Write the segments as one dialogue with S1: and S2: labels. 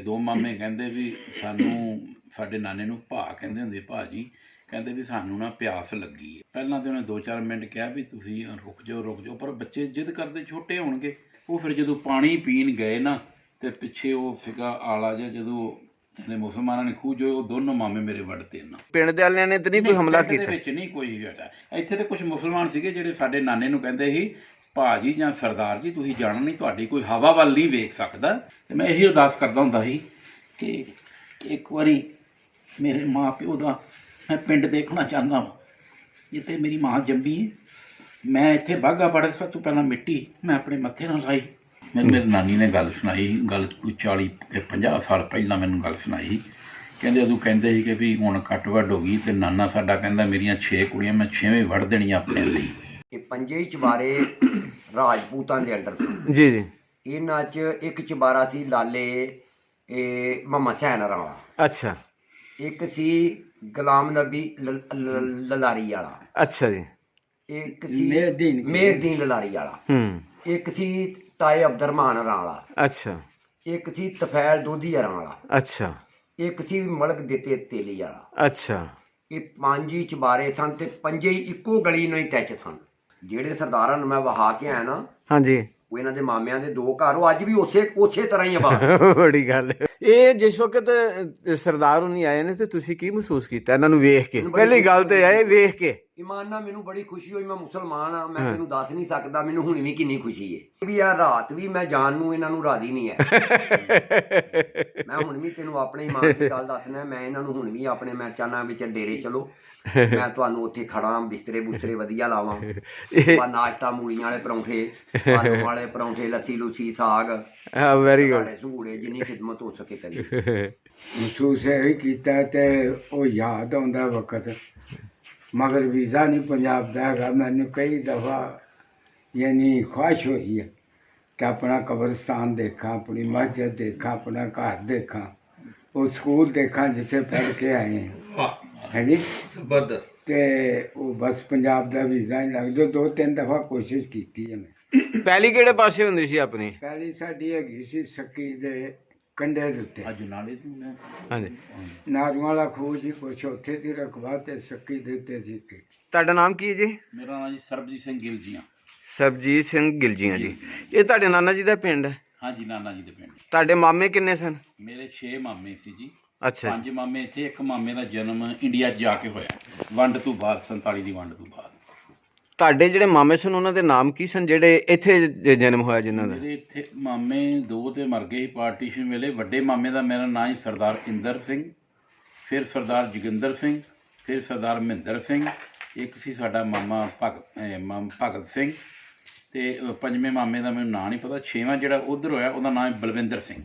S1: ਦੋ ਮਾਮੇ ਕਹਿੰਦੇ ਵੀ ਸਾਨੂੰ ਸਾਡੇ ਨਾਨੇ ਨੂੰ ਭਾ ਕਹਿੰਦੇ ਹੁੰਦੇ, ਭਾਜੀ ਕਹਿੰਦੇ ਵੀ ਸਾਨੂੰ ਨਾ ਪਿਆਸ ਲੱਗੀ ਹੈ। ਪਹਿਲਾਂ ਤਾਂ ਉਹਨੇ 2-4 ਮਿੰਟ ਕਿਹਾ ਵੀ ਤੁਸੀਂ ਰੁਕ ਜਾਓ, ਪਰ ਬੱਚੇ ਜਿੱਦ ਕਰਦੇ, ਛੋਟੇ ਹੋਣਗੇ। ਉਹ ਫਿਰ ਜਦੋਂ ਪਾਣੀ ਪੀਣ ਗਏ ਨਾ ਤੇ ਪਿੱਛੇ ਉਹ ਸੀਗਾ ਆਲਾ ਜਿਹਾ, ਜਦੋਂ ਮੁਸਲਮਾਨਾਂ ਨੇ ਖੂਹ ਜੋ, ਉਹ ਦੋਨੋਂ ਮਾਮੇ ਮੇਰੇ ਵੜਤੇ ਨਾ।
S2: ਪਿੰਡ ਦੇ ਵਾਲਿਆਂ ਨੇ ਤਾਂ ਨਹੀਂ ਕੋਈ ਹਮਲਾ
S1: ਪਿੰਡ ਦੇ
S2: ਕੀਤਾ?
S1: ਵਿੱਚ ਨਹੀਂ ਕੋਈ ਹਟਾ। ਇੱਥੇ ਤੇ ਕੁਝ ਮੁਸਲਮਾਨ ਸੀਗੇ ਜਿਹੜੇ ਸਾਡੇ ਨਾਨੇ ਨੂੰ ਕਹਿੰਦੇ ਸੀ, ਭਾਜੀ ਜਾਂ ਸਰਦਾਰ ਜੀ ਤੁਸੀਂ ਜਾਣਾ ਨਹੀਂ, ਤੁਹਾਡੀ ਕੋਈ ਹਵਾ ਵੱਲ ਨਹੀਂ ਵੇਖ ਸਕਦਾ। ਤੇ ਮੈਂ ਇਹੀ ਅਰਦਾਸ ਕਰਦਾ ਹੁੰਦਾ ਸੀ ਕਿ ਇੱਕ ਵਾਰੀ ਮੇਰੇ ਮਾਂ ਪਿਓ ਦਾ ਮੈਂ ਪਿੰਡ ਦੇਖਣਾ ਚਾਹੁੰਦਾ ਵਾਂ ਜਿੱਥੇ ਮੇਰੀ ਮਾਂ ਜੰਮੀ ਹੈ। ਮੈਂ ਇੱਥੇ ਬਾਘਾ ਬਾਰਡਰ ਸਭ ਤੋਂ ਪਹਿਲਾਂ ਮਿੱਟੀ ਮੈਂ ਆਪਣੇ ਮੱਥੇ ਨਾਲ ਲਾਈ। ਮੇਰੀ ਨਾਨੀ ਨੇ ਗੱਲ ਸੁਣਾਈ, ਗੱਲ ਕੋਈ 40-50 ਸਾਲ ਪਹਿਲਾਂ ਮੈਨੂੰ ਗੱਲ ਸੁਣਾਈ। ਕਹਿੰਦੇ ਉਦੋਂ ਕਹਿੰਦੇ ਸੀ ਕਿ ਵੀ ਹੁਣ ਕੱਟ ਵੱਢ ਹੋ ਗਈ ਤੇ ਨਾਨਾ ਸਾਡਾ ਕਹਿੰਦਾ ਮੇਰੀਆਂ 6 ਕੁੜੀਆਂ ਮੈਂ 6ਵੇਂ ਵੱਢ ਦੇਣੀਆਂ ਆਪਣੇ ਲਈ।
S3: ਇਹ ਪੰਜੇ ਹੀ ਚੁਬਾਰੇ ਰਾਜਪੂਤਾਂ ਦੇ ਅੰਡਰ ਸੀ
S2: ਜੀ ਜੀ।
S3: ਇਹਨਾਂ 'ਚ ਇੱਕ ਚੁਬਾਰਾ ਸੀ ਲਾਲੇ ਮੁਹੰਮਦ ਹੁਸੈਨ ਵਾਲਾ,
S2: ਅੱਛਾ।
S3: ਇੱਕ ਸੀ ਗੁਲਾਮ ਨਬੀ ਲਲਾਰੀ ਵਾਲਾ,
S2: ਅੱਛਾ ਜੀ।
S3: ਇੱਕ ਸੀ ਮੇਹਰਦੀਨ ਲਲਾਰੀ ਵਾਲਾ, ਇੱਕ ਸੀ ਤਾਏ ਅਬਦੁਰਰਹਿਮਾਨ ਵਾਲਾ,
S2: ਅੱਛਾ।
S3: ਇੱਕ ਸੀ ਤਫੈਲ ਦੋਧੀ ਵਾਲਾ,
S2: ਅੱਛਾ।
S3: ਇੱਕ ਸੀ ਮਲਕ ਦਿੱਤੇ ਤੇਲੀ ਵਾਲਾ।
S2: ਅੱਛਾ।
S3: ਇਹ ਪੰਜ ਹੀ ਚੁਬਾਰੇ ਸਨ ਤੇ ਪੰਜੇ ਹੀ ਇੱਕੋ ਗਲੀ ਨਾਲ ਹੀ ਟੱਚ ਸਨ। ਜਿਹੜੇ ਸਰਦਾਰਾਂ ਨੂੰ ਮੈਂ ਵਹਾ ਕੇ ਆਇਆ ਨਾ,
S2: ਹਾਂਜੀ,
S3: ਉਹ ਇਹਨਾਂ ਦੇ ਮਾਮਿਆਂ ਦੇ 2 ਘਰ, ਉਹ ਅੱਜ ਵੀ ਉਸੇ ਤਰ੍ਹਾਂ ਹੀ ਆਬਾਦ।
S2: ਬੜੀ ਗੱਲ ਹੈ। ਇਹ ਜਿਸ ਵਕਤ ਸਰਦਾਰ ਹੁਣੀ ਆਏ ਨੇ ਤੇ ਤੁਸੀਂ ਕੀ ਮਹਿਸੂਸ ਕੀਤਾ ਇਹਨਾਂ ਨੂੰ ਵੇਖ ਕੇ? ਪਹਿਲੀ ਗੱਲ ਤੇ ਆਏ ਵੇਖ ਕੇ
S3: ਇਮਾਨ ਨਾਲ ਮੈਨੂੰ ਬੜੀ ਖੁਸ਼ੀ ਹੋਈ। ਮੈਂ ਮੁਸਲਮਾਨ ਆ, ਮੈਂ ਤੈਨੂੰ ਦੱਸ ਨਹੀਂ ਸਕਦਾ ਮੈਨੂੰ ਹੁਣ ਵੀ ਕਿੰਨੀ ਖੁਸ਼ੀ ਹੈ। ਵੀ ਆ ਰਾਤ ਵੀ ਮੈਂ ਜਾਣ ਨੂੰ ਇਹਨਾਂ ਨੂੰ ਰਾਜ਼ੀ ਨਹੀਂ ਹੈ। ਮੈਂ ਹੁਣ ਵੀ ਤੈਨੂੰ ਆਪਣੇ ਇਮਾਨ ਦੀ ਗੱਲ ਦੱਸਣਾ, ਮੈਂ ਇਹਨਾਂ ਨੂੰ ਹੁਣ ਵੀ ਆਪਣੇ, ਮੈਂ ਚਾਹਨਾ ਵਿੱਚ ਡੇਰੇ ਚਲੋ, ਮੈਂ ਤੁਹਾਨੂੰ ਉੱਥੇ ਖੜਾ, ਬਿਸਤਰੇ ਬੁਸਤਰੇ ਵਧੀਆ ਲਾਵਾਂ, ਨਾਸ਼ਤਾ ਮੂਲੀਆਂ ਵਾਲੇ ਪਰੌਂਠੇ, ਆਲੂ ਵਾਲੇ ਪਰੌਂਠੇ, ਲੱਸੀ ਲੂਸੀ, ਸਾਗ,
S2: ਵੈਰੀ ਗੁੱਡ,
S3: ਸੂੜੇ, ਜਿੰਨੀ ਖਿਦਮਤ ਹੋ ਸਕੇ ਕਰੀ।
S4: ਮਹਿਸੂਸ ਇਹ ਕੀਤਾ ਤੇ ਉਹ ਯਾਦ ਆਉਂਦਾ ਵਕਤ, ਮਗਰ ਵੀਜ਼ਾ ਨਹੀਂ ਪੰਜਾਬ ਦਾ ਹੈਗਾ। ਮੈਨੂੰ ਕਈ ਦਫਾ ਯਾਨੀ ਖੁਆਇਸ਼ ਹੋਈ ਹੈ ਕਿ ਆਪਣਾ ਕਬਰਸਤਾਨ ਦੇਖਾਂ, ਆਪਣੀ ਮਸਜਿਦ ਦੇਖਾਂ, ਆਪਣਾ ਘਰ ਦੇਖਾਂ, ਉਹ ਸਕੂਲ ਦੇਖਾਂ ਜਿੱਥੇ ਪੜ੍ਹ ਕੇ ਆਏ ਹਾਂ। ਹੈ ਜੀ,
S3: ਜ਼ਬਰਦਸਤ।
S4: ਤੇ ਉਹ ਬਸ ਪੰਜਾਬ ਦਾ ਵੀਜ਼ਾ ਨਹੀਂ ਲੱਗਦਾ। 2-3 ਦਫਾ ਕੋਸ਼ਿਸ਼ ਕੀਤੀ ਹੈ ਮੈਂ।
S2: ਪਹਿਲੀ ਕਿਹੜੇ ਪਾਸੇ ਹੁੰਦੀ ਸੀ ਆਪਣੀ?
S4: ਪਹਿਲੀ ਸਾਡੀ ਹੈਗੀ ਸੀ ਸੱਕੀ ਦੇ ਕੰਢੇ ਦੇ ਉੱਤੇ,
S1: ਅੱਜ ਨਾਲੇ ਤੂੰ
S2: ਹਾਂਜੀ,
S4: ਨਾਰੂਆਂ ਵਾਲਾ ਖੂਹ ਜੀ, ਕੁਛ ਉੱਥੇ ਦੀ ਰਕਬਾ ਤੇ ਸੱਕੀ ਦੇ ਉੱਤੇ ਸੀ।
S2: ਤੁਹਾਡਾ ਨਾਮ ਕੀ ਹੈ ਜੀ?
S1: ਮੇਰਾ ਨਾਮ ਜੀ ਸਰਬਜੀਤ ਸਿੰਘ ਗਿੱਲ ਜੀਆਂ।
S2: ਸਰਬਜੀਤ ਸਿੰਘ ਗਿਲਜੀਆਂ ਜੀ। ਇਹ ਤੁਹਾਡੇ ਨਾਨਾ ਜੀ ਦਾ ਪਿੰਡ ਹੈ?
S1: ਹਾਂਜੀ, ਨਾਨਾ ਜੀ ਦੇ ਪਿੰਡ।
S2: ਤੁਹਾਡੇ ਮਾਮੇ ਕਿੰਨੇ ਸਨ?
S1: ਮੇਰੇ 6 ਮਾਮੇ ਸੀ ਜੀ।
S2: ਅੱਛਾ।
S1: 5 ਮਾਮੇ ਇੱਥੇ, ਇੱਕ ਮਾਮੇ ਦਾ ਜਨਮ ਇੰਡੀਆ 'ਚ ਜਾ ਕੇ ਹੋਇਆ ਵੰਡ ਤੋਂ ਬਾਅਦ, 47 ਦੀ ਵੰਡ ਤੋਂ ਬਾਅਦ।
S2: ਤੁਹਾਡੇ ਜਿਹੜੇ ਮਾਮੇ ਸਨ ਉਹਨਾਂ ਦੇ ਨਾਮ ਕੀ ਸਨ ਜਿਹੜੇ ਇੱਥੇ ਜਨਮ ਹੋਇਆ ਜਿਨ੍ਹਾਂ ਦਾ?
S1: ਮੇਰੇ ਇੱਥੇ ਮਾਮੇ 2 ਤੇ ਮਰ ਗਏ ਪਾਰਟੀਸ਼ਨ ਵੇਲੇ। ਵੱਡੇ ਮਾਮੇ ਦਾ ਮੇਰਾ ਨਾਂ ਹੀ ਸਰਦਾਰ ਇੰਦਰ ਸਿੰਘ, ਫਿਰ ਸਰਦਾਰ ਜੋਗਿੰਦਰ ਸਿੰਘ, ਫਿਰ ਸਰਦਾਰ ਮਹਿੰਦਰ ਸਿੰਘ, ਇੱਕ ਸੀ ਸਾਡਾ ਮਾਮਾ ਭਗਤ ਸਿੰਘ, ਤੇ 5ਵੇਂ ਮਾਮੇ ਦਾ ਮੈਨੂੰ ਨਾਂ ਨਹੀਂ ਪਤਾ। 6ਵਾਂ ਜਿਹੜਾ ਉੱਧਰ ਹੋਇਆ ਉਹਦਾ ਨਾਂ ਹੈ ਬਲਵਿੰਦਰ ਸਿੰਘ।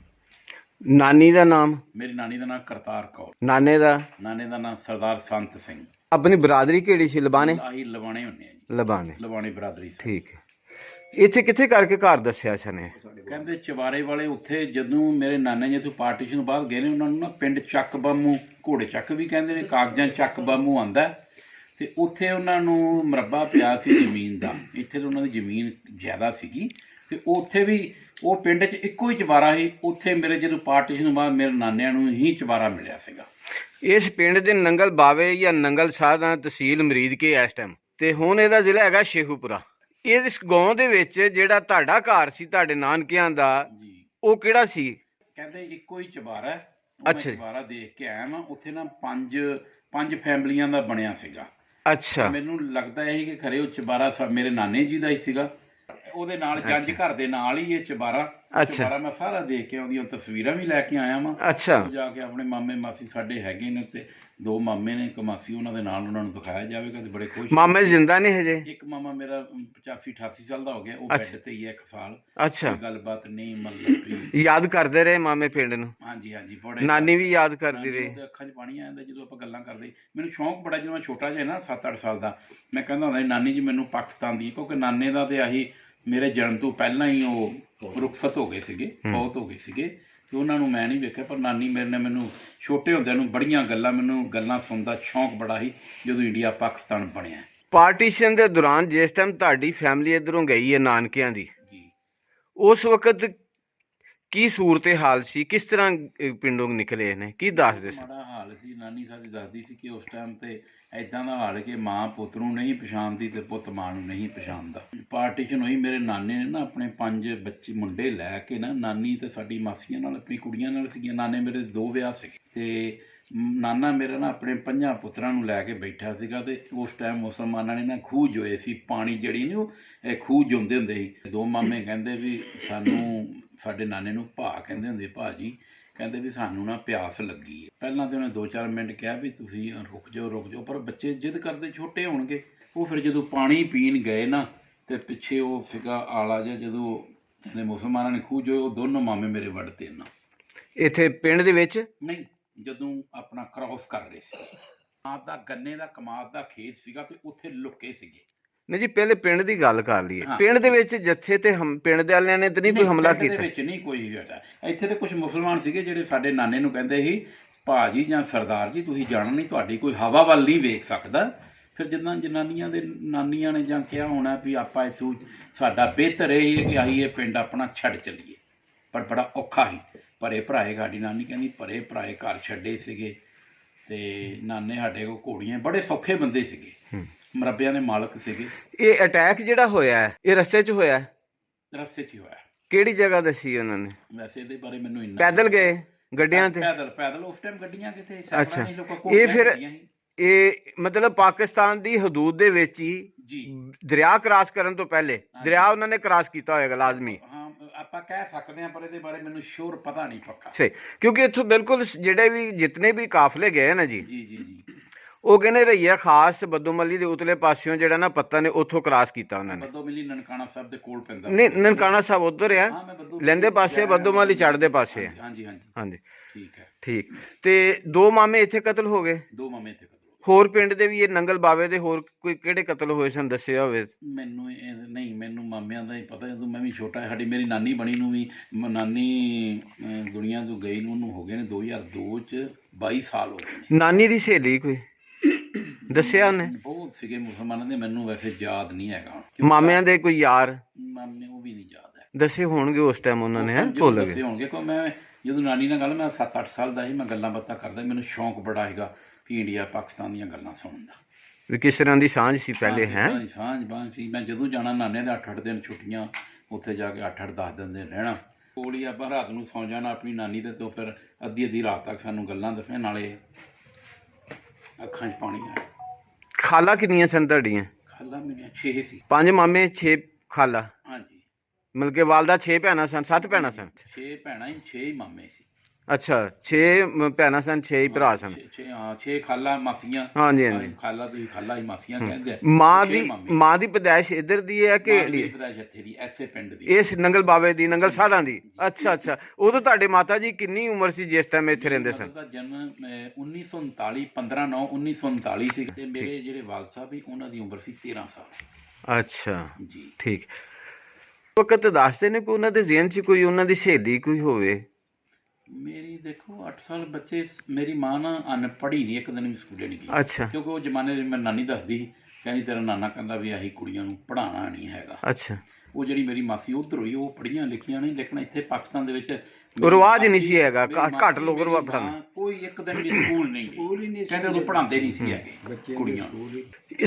S2: ਨਾਨੀ ਦਾ ਨਾਮ?
S1: ਮੇਰੀ ਨਾਨੀ ਦਾ ਨਾਂ ਕਰਤਾਰ ਕੌਰ।
S2: ਨਾਨੇ ਦਾ?
S1: ਨਾਨੇ ਦਾ ਨਾਂ ਸਰਦਾਰ ਸੰਤ ਸਿੰਘ।
S2: ਆਪਣੀ ਬਰਾਦਰੀ ਕਿਹੜੀ ਸੀ? ਲਬਾਣੇ?
S1: ਆਹੀ ਲਵਾਣੇ ਹੁੰਦੇ ਆ ਜੀ,
S2: ਲਬਾਣੇ।
S1: ਲਵਾਣੇ ਬਰਾਦਰੀ ਸੀ।
S2: ਠੀਕ ਹੈ। ਇੱਥੇ ਕਿੱਥੇ ਕਰਕੇ ਘਰ ਦੱਸਿਆ ਸਨੇ?
S1: ਕਹਿੰਦੇ ਚਵਾਰੇ ਵਾਲੇ ਉੱਥੇ ਜਦੋਂ ਮੇਰੇ ਨਾਨੇ ਜੀ ਤੋਂ ਪਾਰਟੀਸ਼ਨ ਤੋਂ ਬਾਅਦ ਗਏ ਨੇ, ਉਹਨਾਂ ਨੂੰ ਨਾ ਪਿੰਡ ਚੱਕ ਬਾਮੂ, ਘੋੜੇ ਚੱਕ ਵੀ ਕਹਿੰਦੇ ਨੇ, ਕਾਗਜ਼ਾਂ ਚੱਕ ਬਾਮੂ ਆਂਦਾ, ਤੇ ਉੱਥੇ ਉਹਨਾਂ ਨੂੰ ਮਰੱਬਾ ਪਿਆ ਸੀ ਜ਼ਮੀਨ ਦਾ। ਇੱਥੇ ਤਾਂ ਉਹਨਾਂ ਦੀ ਜ਼ਮੀਨ ਜ਼ਿਆਦਾ ਸੀਗੀ ਤੇ ਉੱਥੇ ਵੀ ਉਹ ਪਿੰਡ 'ਚ ਇੱਕੋ ਹੀ ਚਵਾਰਾ ਸੀ। ਉੱਥੇ ਮੇਰੇ ਜਦੋਂ ਪਾਰਟੀਸ਼ਨ ਤੋਂ ਬਾਅਦ ਮੇਰੇ ਨਾਨਿਆਂ ਨੂੰ ਹੀ ਚਵਾਰਾ ਮਿਲਿਆ ਸੀਗਾ।
S2: ਇਸ ਪਿੰਡ ਦੇ ਨੰਗਲ ਬਾਵੇ ਜਾਂ ਨੰਗਲ ਸਾਧ ਦਾ ਤਹਿਸੀਲ ਮਰੀਦਕੇ ਇਸ ਟਾਈਮ, ਤੇ ਹੁਣ ਇਹਦਾ ਜ਼ਿਲ੍ਹਾ ਹੈਗਾ ਸ਼ੇਖੂਪੁਰਾ। ਇਸ ਗਾਉਂ ਦੇ ਵਿੱਚ ਜਿਹੜਾ ਤੁਹਾਡਾ ਘਰ ਸੀ ਤੁਹਾਡੇ ਨਾਨਕਿਆਂ ਦਾ, ਉਹ ਕਿਹੜਾ ਸੀ?
S1: ਕਹਿੰਦੇ ਇੱਕੋ ਹੀ ਚਵਾਰਾ।
S2: ਅੱਛਾ ਜੀ।
S1: ਚਵਾਰਾ ਦੇਖ ਕੇ ਆਇਆ ਮੈਂ। ਉੱਥੇ ਨਾ ਪੰਜ ਫੈਮਲੀਆਂ ਦਾ ਬਣਿਆ ਸੀਗਾ।
S2: ਅੱਛਾ।
S1: ਮੈਨੂੰ ਲੱਗਦਾ ਇਹ ਕਿ ਖਰੇ ਉਹ ਚਵਾਰਾ ਮੇਰੇ ਨਾਨੇ ਜੀ ਦਾ ਹੀ ਸੀਗਾ। ਉਹਦੇ ਨਾਲ ਜੰਜ ਘਰ ਦੇ ਨਾਲ ਹੀ ਇਹ ਚਵਾਰਾ। ਚਵਾਰਾ ਮੈਂ ਸਾਰਾ ਦੇਖ ਕੇ ਉਹਦੀਆਂ ਤਸਵੀਰਾਂ ਵੀ ਲੈ ਕੇ ਆਇਆ ਵਾਂ।
S2: ਅੱਛਾ।
S1: ਜਾ ਕੇ ਆਪਣੇ ਮਾਮੇ ਮਾਸੀ ਸਾਡੇ ਹੈਗੇ ਨੇ ਤੇ 2 ਮਾਮੇ ਨੇ, ਇੱਕ ਮਾਸੀ, ਉਹਨਾਂ ਦੇ ਨਾਲ ਉਹਨਾਂ ਨੂੰ ਦਿਖਾਇਆ ਜਾਵੇਗਾ ਤੇ ਬੜੇ ਖੁਸ਼।
S2: ਮਾਮੇ ਜ਼ਿੰਦਾ ਨੇ ਹਜੇ? ਇੱਕ
S1: ਮਾਮਾ ਮੇਰਾ 85-88 ਸਾਲ ਦਾ ਹੋ ਗਿਆ, ਉਹ ਬੈੱਡ ਤੇ ਹੀ ਹੈ 1 ਸਾਲ।
S2: ਅੱਛਾ।
S1: ਗੱਲਬਾਤ ਨਹੀਂ ਮਤਲਬ
S2: ਯਾਦ ਕਰਦੇ ਰਹੇ ਮਾਮੇ ਪਿੰਡ ਨੂੰ?
S1: ਹਾਂਜੀ ਹਾਂਜੀ, ਬੜੇ।
S2: ਨਾਨੀ ਵੀ ਯਾਦ ਕਰਦੀ ਰਹੀ?
S1: ਉਹਦੇ ਅੱਖਾਂ 'ਚ ਪਾਣੀ ਆ ਜਾਂਦਾ ਜਦੋਂ ਆਪਾਂ ਗੱਲਾਂ ਕਰਦੇ। ਮੈਨੂੰ ਸ਼ੌਂਕ ਬੜਾ, ਜਦੋਂ ਮੈਂ ਛੋਟਾ ਜਿਹਾ ਨਾ 7-8 ਸਾਲ ਦਾ, ਮੈਂ ਕਹਿੰਦਾ ਹੁੰਦਾ ਸੀ ਨਾਨੀ ਜੀ ਮੈਨੂੰ ਪਾਕਿਸਤਾਨ ਦੀ, ਕਿਉਂਕਿ ਨਾਨੇ ਦਾ ਤੇ ਆਹੀ ਮੇਰੇ ਜਨਮ ਤੋਂ ਪਹਿਲਾਂ ਹੀ ਉਹ ਰੁਖਸਤ ਹੋ ਗਏ ਸੀਗੇ, ਫੌਤ ਹੋ ਗਏ ਸੀਗੇ, ਤੇ ਉਹਨਾਂ ਨੂੰ ਮੈਂ ਨਹੀਂ ਵੇਖਿਆ। ਪਰ ਨਾਨੀ ਮੇਰੇ ਨੇ ਮੈਨੂੰ ਛੋਟੇ ਹੁੰਦਿਆਂ ਨੂੰ ਬੜੀਆਂ ਗੱਲਾਂ ਸੁਣਨ ਦਾ ਸ਼ੌਂਕ ਬੜਾ ਸੀ ਜਦੋਂ ਇੰਡੀਆ ਪਾਕਿਸਤਾਨ ਬਣਿਆ।
S2: ਪਾਰਟੀਸ਼ਨ ਦੇ ਦੌਰਾਨ ਜਿਸ ਟਾਈਮ ਤੁਹਾਡੀ ਫੈਮਿਲੀ ਇੱਧਰੋਂ ਗਈ ਹੈ ਨਾਨਕਿਆਂ ਦੀ,
S1: ਜੀ,
S2: ਉਸ ਵਕਤ ਕੀ ਸੂਰਤ ਹਾਲ ਸੀ, ਕਿਸ ਤਰ੍ਹਾਂ ਪਿੰਡੋਂ ਨਿਕਲੇ ਨੇ, ਕੀ ਦੱਸਦੇ ਸੀ?
S1: ਮਾੜਾ ਹਾਲ ਸੀ। ਨਾਨੀ ਸਾਡੀ ਦੱਸਦੀ ਸੀ ਕਿ ਉਸ ਟਾਈਮ ਤੇ ਐਦਾਂ ਦਾ ਹਾਲ ਕਿ ਮਾਂ ਪੁੱਤ ਨੂੰ ਨਹੀਂ ਪਛਾਣਦੀ ਤੇ ਪੁੱਤ ਮਾਂ ਨੂੰ ਨਹੀਂ ਪਛਾਣਦਾ। ਪਾਰਟੀਸ਼ਨ ਹੋਈ, ਮੇਰੇ ਨਾਨੇ ਨੇ ਨਾ ਆਪਣੇ 5 ਬੱਚੇ ਮੁੰਡੇ ਲੈ ਕੇ ਨਾ, ਨਾਨੀ ਤੇ ਸਾਡੀ ਮਾਸੀਆਂ ਨਾਲ ਆਪਣੀ ਕੁੜੀਆਂ ਨਾਲ ਸੀਗੀਆਂ। ਨਾਨੇ ਮੇਰੇ ਦੇ 2 ਵਿਆਹ ਸੀਗੇ ਤੇ ਨਾਨਾ ਮੇਰਾ ਨਾ ਆਪਣੇ 5 ਪੁੱਤਰਾਂ ਨੂੰ ਲੈ ਕੇ ਬੈਠਾ ਸੀਗਾ। ਤੇ ਉਸ ਟਾਈਮ ਮੁਸਲਮਾਨਾਂ ਨੇ ਨਾ ਖੂਹ ਜੋਏ ਸੀ, ਪਾਣੀ ਜਿਹੜੀ ਨਹੀਂ ਉਹ ਖੂਹ ਜੋਂਦੇ ਹੁੰਦੇ ਸੀ। 2 ਮਾਮੇ ਕਹਿੰਦੇ ਵੀ ਸਾਨੂੰ, ਸਾਡੇ ਨਾਨੇ ਨੂੰ ਭਾ ਕਹਿੰਦੇ ਹੁੰਦੇ, ਭਾਜੀ ਕਹਿੰਦੇ ਵੀ ਸਾਨੂੰ ਨਾ ਪਿਆਸ ਲੱਗੀ ਹੈ। ਪਹਿਲਾਂ ਤਾਂ ਉਹਨੇ 2-4 ਮਿੰਟ ਕਿਹਾ ਵੀ ਤੁਸੀਂ ਰੁਕ ਜਾਓ, ਪਰ ਬੱਚੇ ਜਿੱਦ ਕਰਦੇ, ਛੋਟੇ ਹੋਣਗੇ। ਉਹ ਫਿਰ ਜਦੋਂ ਪਾਣੀ ਪੀਣ ਗਏ ਨਾ ਤੇ ਪਿੱਛੇ ਉਹ ਸੀਗਾ ਆਲਾ ਜਿਹਾ, ਜਦੋਂ ਇਹਨੇ ਮੁਸਲਮਾਨਾਂ ਨੇ ਖੂਹ ਜੋਏ, ਉਹ ਦੋਨੋਂ ਮਾਮੇ ਮੇਰੇ ਵੱਢਤੇ ਨਾ।
S2: ਇੱਥੇ ਪਿੰਡ ਦੇ ਵਿੱਚ?
S1: ਨਹੀਂ, ਜਦੋਂ ਆਪਣਾ ਕ੍ਰਾਸ ਕਰ ਰਹੇ ਸੀ, ਕਮਾਦ ਦਾ, ਗੰਨੇ ਦਾ ਕਮਾਦ ਦਾ ਖੇਤ ਸੀਗਾ ਤੇ ਉੱਥੇ ਲੁਕੇ ਸੀਗੇ।
S2: ਨਹੀਂ ਜੀ, ਪਹਿਲੇ ਪਿੰਡ ਦੀ ਗੱਲ ਕਰ ਲਈਏ।
S1: ਹਾਂ।
S2: ਪਿੰਡ ਦੇ ਵਿੱਚ ਜੱਥੇ ਤੇ ਪਿੰਡ ਦੇ ਵਾਲਿਆਂ ਨੇ ਤਾਂ ਨਹੀਂ ਕੋਈ ਹਮਲਾ
S1: ਪਿੰਡ
S2: ਕੀਤਾ?
S1: ਦੇ ਵਿੱਚ ਨਹੀਂ ਕੋਈ ਹੋਇਆ। ਇੱਥੇ ਤੇ ਕੁਝ ਮੁਸਲਮਾਨ ਸੀਗੇ ਜਿਹੜੇ ਸਾਡੇ ਨਾਨੇ ਨੂੰ ਕਹਿੰਦੇ ਸੀ, ਭਾਜੀ ਜਾਂ ਸਰਦਾਰ ਜੀ ਤੁਸੀਂ ਜਾਣਾ ਨਹੀਂ, ਤੁਹਾਡੀ ਕੋਈ ਹਵਾ ਵੱਲ ਨਹੀਂ ਵੇਖ ਸਕਦਾ। ਫਿਰ ਜਿੱਦਾਂ ਜਨਾਨੀਆਂ ਦੇ ਨਾਨੀਆਂ ਨੇ ਜਾਂ ਕਿਹਾ ਹੋਣਾ ਵੀ ਆਪਾਂ ਇੱਥੋਂ, ਸਾਡਾ ਬਿਹਤਰ ਇਹ ਹੈ ਕਿ ਅਸੀਂ ਇਹ ਪਿੰਡ ਆਪਣਾ ਛੱਡ ਚੱਲੀਏ, ਪਰ ਬੜਾ ਔਖਾ ਸੀ। ਭਰੇ ਭਰਾਏ, ਸਾਡੀ ਨਾਨੀ ਕਹਿੰਦੀ ਭਰੇ ਭਰਾਏ ਘਰ ਛੱਡੇ ਸੀਗੇ ਤੇ ਨਾਨੇ ਸਾਡੇ ਕੋਲ ਘੋੜੀਆਂ, ਬੜੇ ਸੌਖੇ ਬੰਦੇ ਸੀਗੇ, ਮਰੱਬਿਆਂ ਦੇ ਮਾਲਕ ਸੀਗੇ।
S2: ਇਹ ਅਟੈਕ ਜਿਹੜਾ ਹੋਇਆ ਹੈ, ਇਹ ਰਸਤੇ 'ਚ ਹੋਇਆ ਹੈ?
S1: ਰਸਤੇ 'ਚ ਹੀ ਹੋਇਆ।
S2: ਕਿਹੜੀ ਜਗ੍ਹਾ ਦੱਸੀ ਉਹਨਾਂ ਨੇ?
S1: ਵੈਸੇ ਇਹਦੇ ਬਾਰੇ ਮੈਨੂੰ ਇੰਨਾ,
S2: ਪੈਦਲ ਗਏ, ਗੱਡੀਆਂ ਤੇ?
S1: ਪੈਦਲ ਉਸ ਟਾਈਮ ਗੱਡੀਆਂ ਕਿੱਥੇ,
S2: ਅੱਛਾ।
S1: ਨਹੀਂ, ਲੋਕਾਂ
S2: ਇਹ ਫਿਰ
S1: ਘੋੜੀਆਂ ਸੀ।
S2: ਇਹ ਮਤਲਬ ਪਾਕਿਸਤਾਨ ਦੀ ਹਦੂਦ ਦੇ ਵਿੱਚ ਹੀ
S1: ਜੀ,
S2: ਦਰਿਆ ਕ੍ਰਾਸ ਕਰਨ ਤੋਂ ਪਹਿਲੇ ਦਰਿਆ ਉਹਨਾਂ ਨੇ ਕ੍ਰਾਸ ਕੀਤਾ ਹੋਏਗਾ ਲਾਜ਼ਮੀ।
S1: ਹਾਂ ਆਪਾਂ ਕਹਿ ਸਕਦੇ ਹਾਂ, ਪਰ ਇਹਦੇ ਬਾਰੇ ਮੈਨੂੰ ਸ਼ੋਰ ਪਤਾ ਨਹੀਂ ਪੱਕਾ।
S2: ਸਹੀ, ਕਿਉਂਕਿ ਇੱਥੋਂ ਬਿਲਕੁਲ ਜਿਹੜੇ ਵੀ ਜਿਤਨੇ ਵੀ ਕਾਫਲੇ ਗਏ ਨਾ ਜੀ,
S1: ਜੀ
S2: ਉਹ ਕਹਿੰਦੇ ਰਈਆ ਖਾਸ ਬੱਦੋਮੱਲੀ ਦੇ ਉਤਲੇ ਪਾਸਿਓਂ ਜਿਹੜਾ ਨਾ ਪੱਤਾ ਨੇ ਉੱਥੋਂ ਕ੍ਰਾਸ ਕੀਤਾ ਉਹਨਾਂ ਨੇ।
S1: ਬੱਦੋਮੱਲੀ ਨਨਕਾਣਾ ਸਾਹਿਬ ਦੇ ਕੋਲ ਪੈਂਦਾ।
S2: ਨਹੀਂ, ਨਨਕਾਣਾ ਸਾਹਿਬ ਉੱਧਰ ਆ,
S1: ਹਾਂ, ਮੈਂ
S2: ਲੈਂਦੇ ਪਾਸੇ, ਬੱਦੋਮੱਲੀ ਚੜ੍ਹਦੇ ਪਾਸੇ ਆ।
S1: ਹਾਂਜੀ
S2: ਹਾਂਜੀ,
S1: ਠੀਕ ਹੈ।
S2: ਠੀਕ। ਤੇ 2 ਮਾਮੇ ਇੱਥੇ ਕਤਲ ਹੋ ਗਏ?
S1: 2 ਮਾਮੇ ਇੱਥੇ ਕਤਲ ਹੋ ਗਏ।
S2: ਹੋਰ ਪਿੰਡ ਦੇ ਵੀ ਇਹ ਨੰਗਲ ਬਾਵੇ ਦੇ ਹੋਰ ਕੋਈ ਕਿਹੜੇ ਕਤਲ ਹੋਏ ਸਨ, ਦੱਸਿਆ ਹੋਵੇ?
S1: ਮੈਨੂੰ ਇਹ ਨਹੀਂ, ਮੈਨੂੰ ਮਾਮਿਆਂ ਦਾ ਹੀ ਪਤਾ। ਜਦੋਂ ਮੈਂ ਵੀ ਛੋਟਾ, ਸਾਡੀ ਮੇਰੀ ਨਾਨੀ ਬਣੀ ਨੂੰ ਵੀ, ਨਾਨੀ ਦੁਨੀਆ ਤੋਂ ਗਈ ਨੂੰ ਉਹਨੂੰ ਹੋ ਗਏ ਨੇ 2002 ਚ 22 ਸਾਲ ਹੋ ਗਏ ਨੇ।
S2: ਨਾਨੀ ਦੀ ਸਹੇਲੀ ਕੋਈ ਦੱਸਿਆ ਉਹਨੇ?
S1: ਬਹੁਤ ਸੀਗੇ ਮੁਸਲਮਾਨਾਂ ਦੇ, ਮੈਨੂੰ ਵੈਸੇ ਯਾਦ ਨਹੀਂ ਹੈਗਾ।
S2: ਮਾਮਿਆਂ ਦੇ ਕੋਈ ਯਾਰ
S1: ਮਾਮੇ ਉਹ ਵੀ ਨਹੀਂ ਯਾਦ ਹੈ।
S2: ਦੱਸੇ ਹੋਣਗੇ ਉਸ ਟਾਈਮ ਉਹਨਾਂ ਨੇ, ਹੈ ਭੁੱਲ
S1: ਦੱਸੇ
S2: ਗਏ
S1: ਹੋਣਗੇ। ਕਿਉਂ ਮੈਂ ਜਦੋਂ ਨਾਨੀ ਨਾਲ ਗੱਲ, ਮੈਂ 7-8 ਸਾਲ ਦਾ ਸੀ, ਮੈਂ ਗੱਲਾਂ ਬਾਤਾਂ ਕਰਦਾ, ਮੈਨੂੰ ਸ਼ੌਂਕ ਬੜਾ ਹੈਗਾ ਵੀ ਇੰਡੀਆ ਪਾਕਿਸਤਾਨ ਦੀਆਂ ਗੱਲਾਂ ਸੁਣਨ ਦਾ।
S2: ਵੀ ਕਿਸ ਤਰ੍ਹਾਂ ਦੀ ਸਾਂਝ ਸੀ ਪਹਿਲੇ, ਹੈ?
S1: ਸਾਂਝ ਬਾਂਝ ਸੀ। ਮੈਂ ਜਦੋਂ ਜਾਣਾ ਨਾਨੇ ਦੇ 8-8 ਦਿਨ ਛੁੱਟੀਆਂ, ਉੱਥੇ ਜਾ ਕੇ 8-8 10 ਦਿਨ ਰਹਿਣਾ ਕੋਲ ਹੀ। ਆਪਾਂ ਰਾਤ ਨੂੰ ਸੌਂ ਜਾਣਾ ਆਪਣੀ ਨਾਨੀ ਦੇ, ਤੋਂ ਫਿਰ ਅੱਧੀ ਰਾਤ ਤੱਕ ਸਾਨੂੰ ਗੱਲਾਂ ਦੱਸਣੀਆਂ, ਨਾਲੇ ਅੱਖਾਂ 'ਚ ਪਾਣੀ ਆਇਆ।
S2: ਖਾਲਾ ਕਿੰਨੀਆਂ ਸਨ ਤੁਹਾਡੀਆਂ?
S1: ਖਾਲਾ ਮੇਰੀਆਂ 6 ਸੀ।
S2: 5 ਮਾਮੇ 6 ਖਾਲਾ,
S1: ਹਾਂਜੀ,
S2: ਮਤਲਬ ਕਿ ਵਾਲਦਾ 6 ਭੈਣਾਂ ਸਨ, 7 ਭੈਣਾਂ ਸਨ?
S1: 6 ਭੈਣਾਂ ਹੀ, 6 ਹੀ ਮਾਮੇ ਸੀ।
S2: ਅੱਛਾ, 6 ਭੈਣਾਂ ਸਨ, 6 ਹੀ ਭਰਾ ਸਨ।
S1: 6 ਖਾਲਾ ਮਾਸੀਆਂ।
S2: ਹਾਂਜੀ ਹਾਂਜੀ।
S1: ਖਾਲਾ ਤੁਸੀਂ ਖਾਲਾ ਹੀ ਮਾਸੀਆਂ ਕਹਿੰਦੇ ਆ।
S2: ਮਾਂ ਦੀ ਪੈਦਾਇਸ਼ ਇੱਧਰ ਦੀ ਹੈ ਕਿ
S1: ਜੱਥੇ ਦੀ, ਐਸੇ ਪਿੰਡ ਦੀ,
S2: ਇਸ ਨੰਗਲ ਬਾਵੇ ਦੀ, ਨੰਗਲ ਸਾਧਾਂ ਦੀ? ਅੱਛਾ। ਉਦੋਂ ਤੁਹਾਡੇ ਮਾਤਾ ਜੀ ਕਿੰਨੀ ਉਮਰ ਸੀ ਜਿਸ ਟਾਈਮ ਇੱਥੇ ਰਹਿੰਦੇ ਸਨ?
S1: ਦਾ ਜਨਮ 1939, 15/9/1939 ਸੀ ਤੇ ਮੇਰੇ ਜਿਹੜੇ ਵਾਲਦ ਸਾਹਿਬ ਸੀ ਉਹਨਾਂ ਦੀ ਉਮਰ ਸੀ 13 ਸਾਲ।
S2: ਅੱਛਾ
S1: ਜੀ,
S2: ਠੀਕ। ਵਕਤ ਦੱਸਦੇ ਨੇ ਕਿ ਉਹਨਾਂ ਦੇ ਜ਼ਿਹਨ 'ਚ ਕੋਈ ਉਹਨਾਂ ਦੀ ਸਹੇਲੀ ਕੋਈ ਹੋਵੇ?
S1: ਮੇਰੀ ਦੇਖੋ 8 ਸਾਲ ਬੱਚੇ, ਮੇਰੀ ਮਾਂ ਨਾ ਅਨਪੜ੍ਹੀ ਨਹੀਂ, ਇੱਕ ਦਿਨ ਵੀ ਸਕੂਲੇ ਨਹੀਂ ਗਈ।
S2: ਅੱਛਾ
S1: ਕਿਉਂਕਿ ਉਹ ਜ਼ਮਾਨੇ ਦੇ, ਮੇਰੀ ਨਾਨੀ ਦੱਸਦੀ ਸੀ, ਕਹਿੰਦੀ ਤੇਰਾ ਨਾਨਾ ਕਹਿੰਦਾ ਵੀ ਆਹੀ ਕੁੜੀਆਂ ਨੂੰ ਪੜ੍ਹਾਉਣਾ ਨਹੀਂ ਹੈਗਾ।
S2: ਅੱਛਾ।
S1: ਉਹ ਜਿਹੜੀ ਮੇਰੀ ਮਾਸੀ ਉੱਧਰ ਹੋਈ, ਉਹ ਪੜ੍ਹੀਆਂ ਲਿਖੀਆਂ ਨਹੀਂ, ਲੇਕਿਨ ਇੱਥੇ ਪਾਕਿਸਤਾਨ ਦੇ ਵਿੱਚ
S2: ਰਿਵਾਜ ਨਹੀਂ ਸੀ ਹੈਗਾ, ਘੱਟ ਲੋਕ ਰਿਵਾਜ ਪੜ੍ਹਾਉਂਦੇ।
S1: ਕੋਈ ਇੱਕ ਦਿਨ ਵੀ ਸਕੂਲ ਨਹੀਂ ਗਈ, ਕਹਿੰਦੇ ਉਦੋਂ ਪੜ੍ਹਾਉਂਦੇ ਨਹੀਂ ਸੀ ਹੈਗੇ ਕੁੜੀਆਂ ਨੂੰ।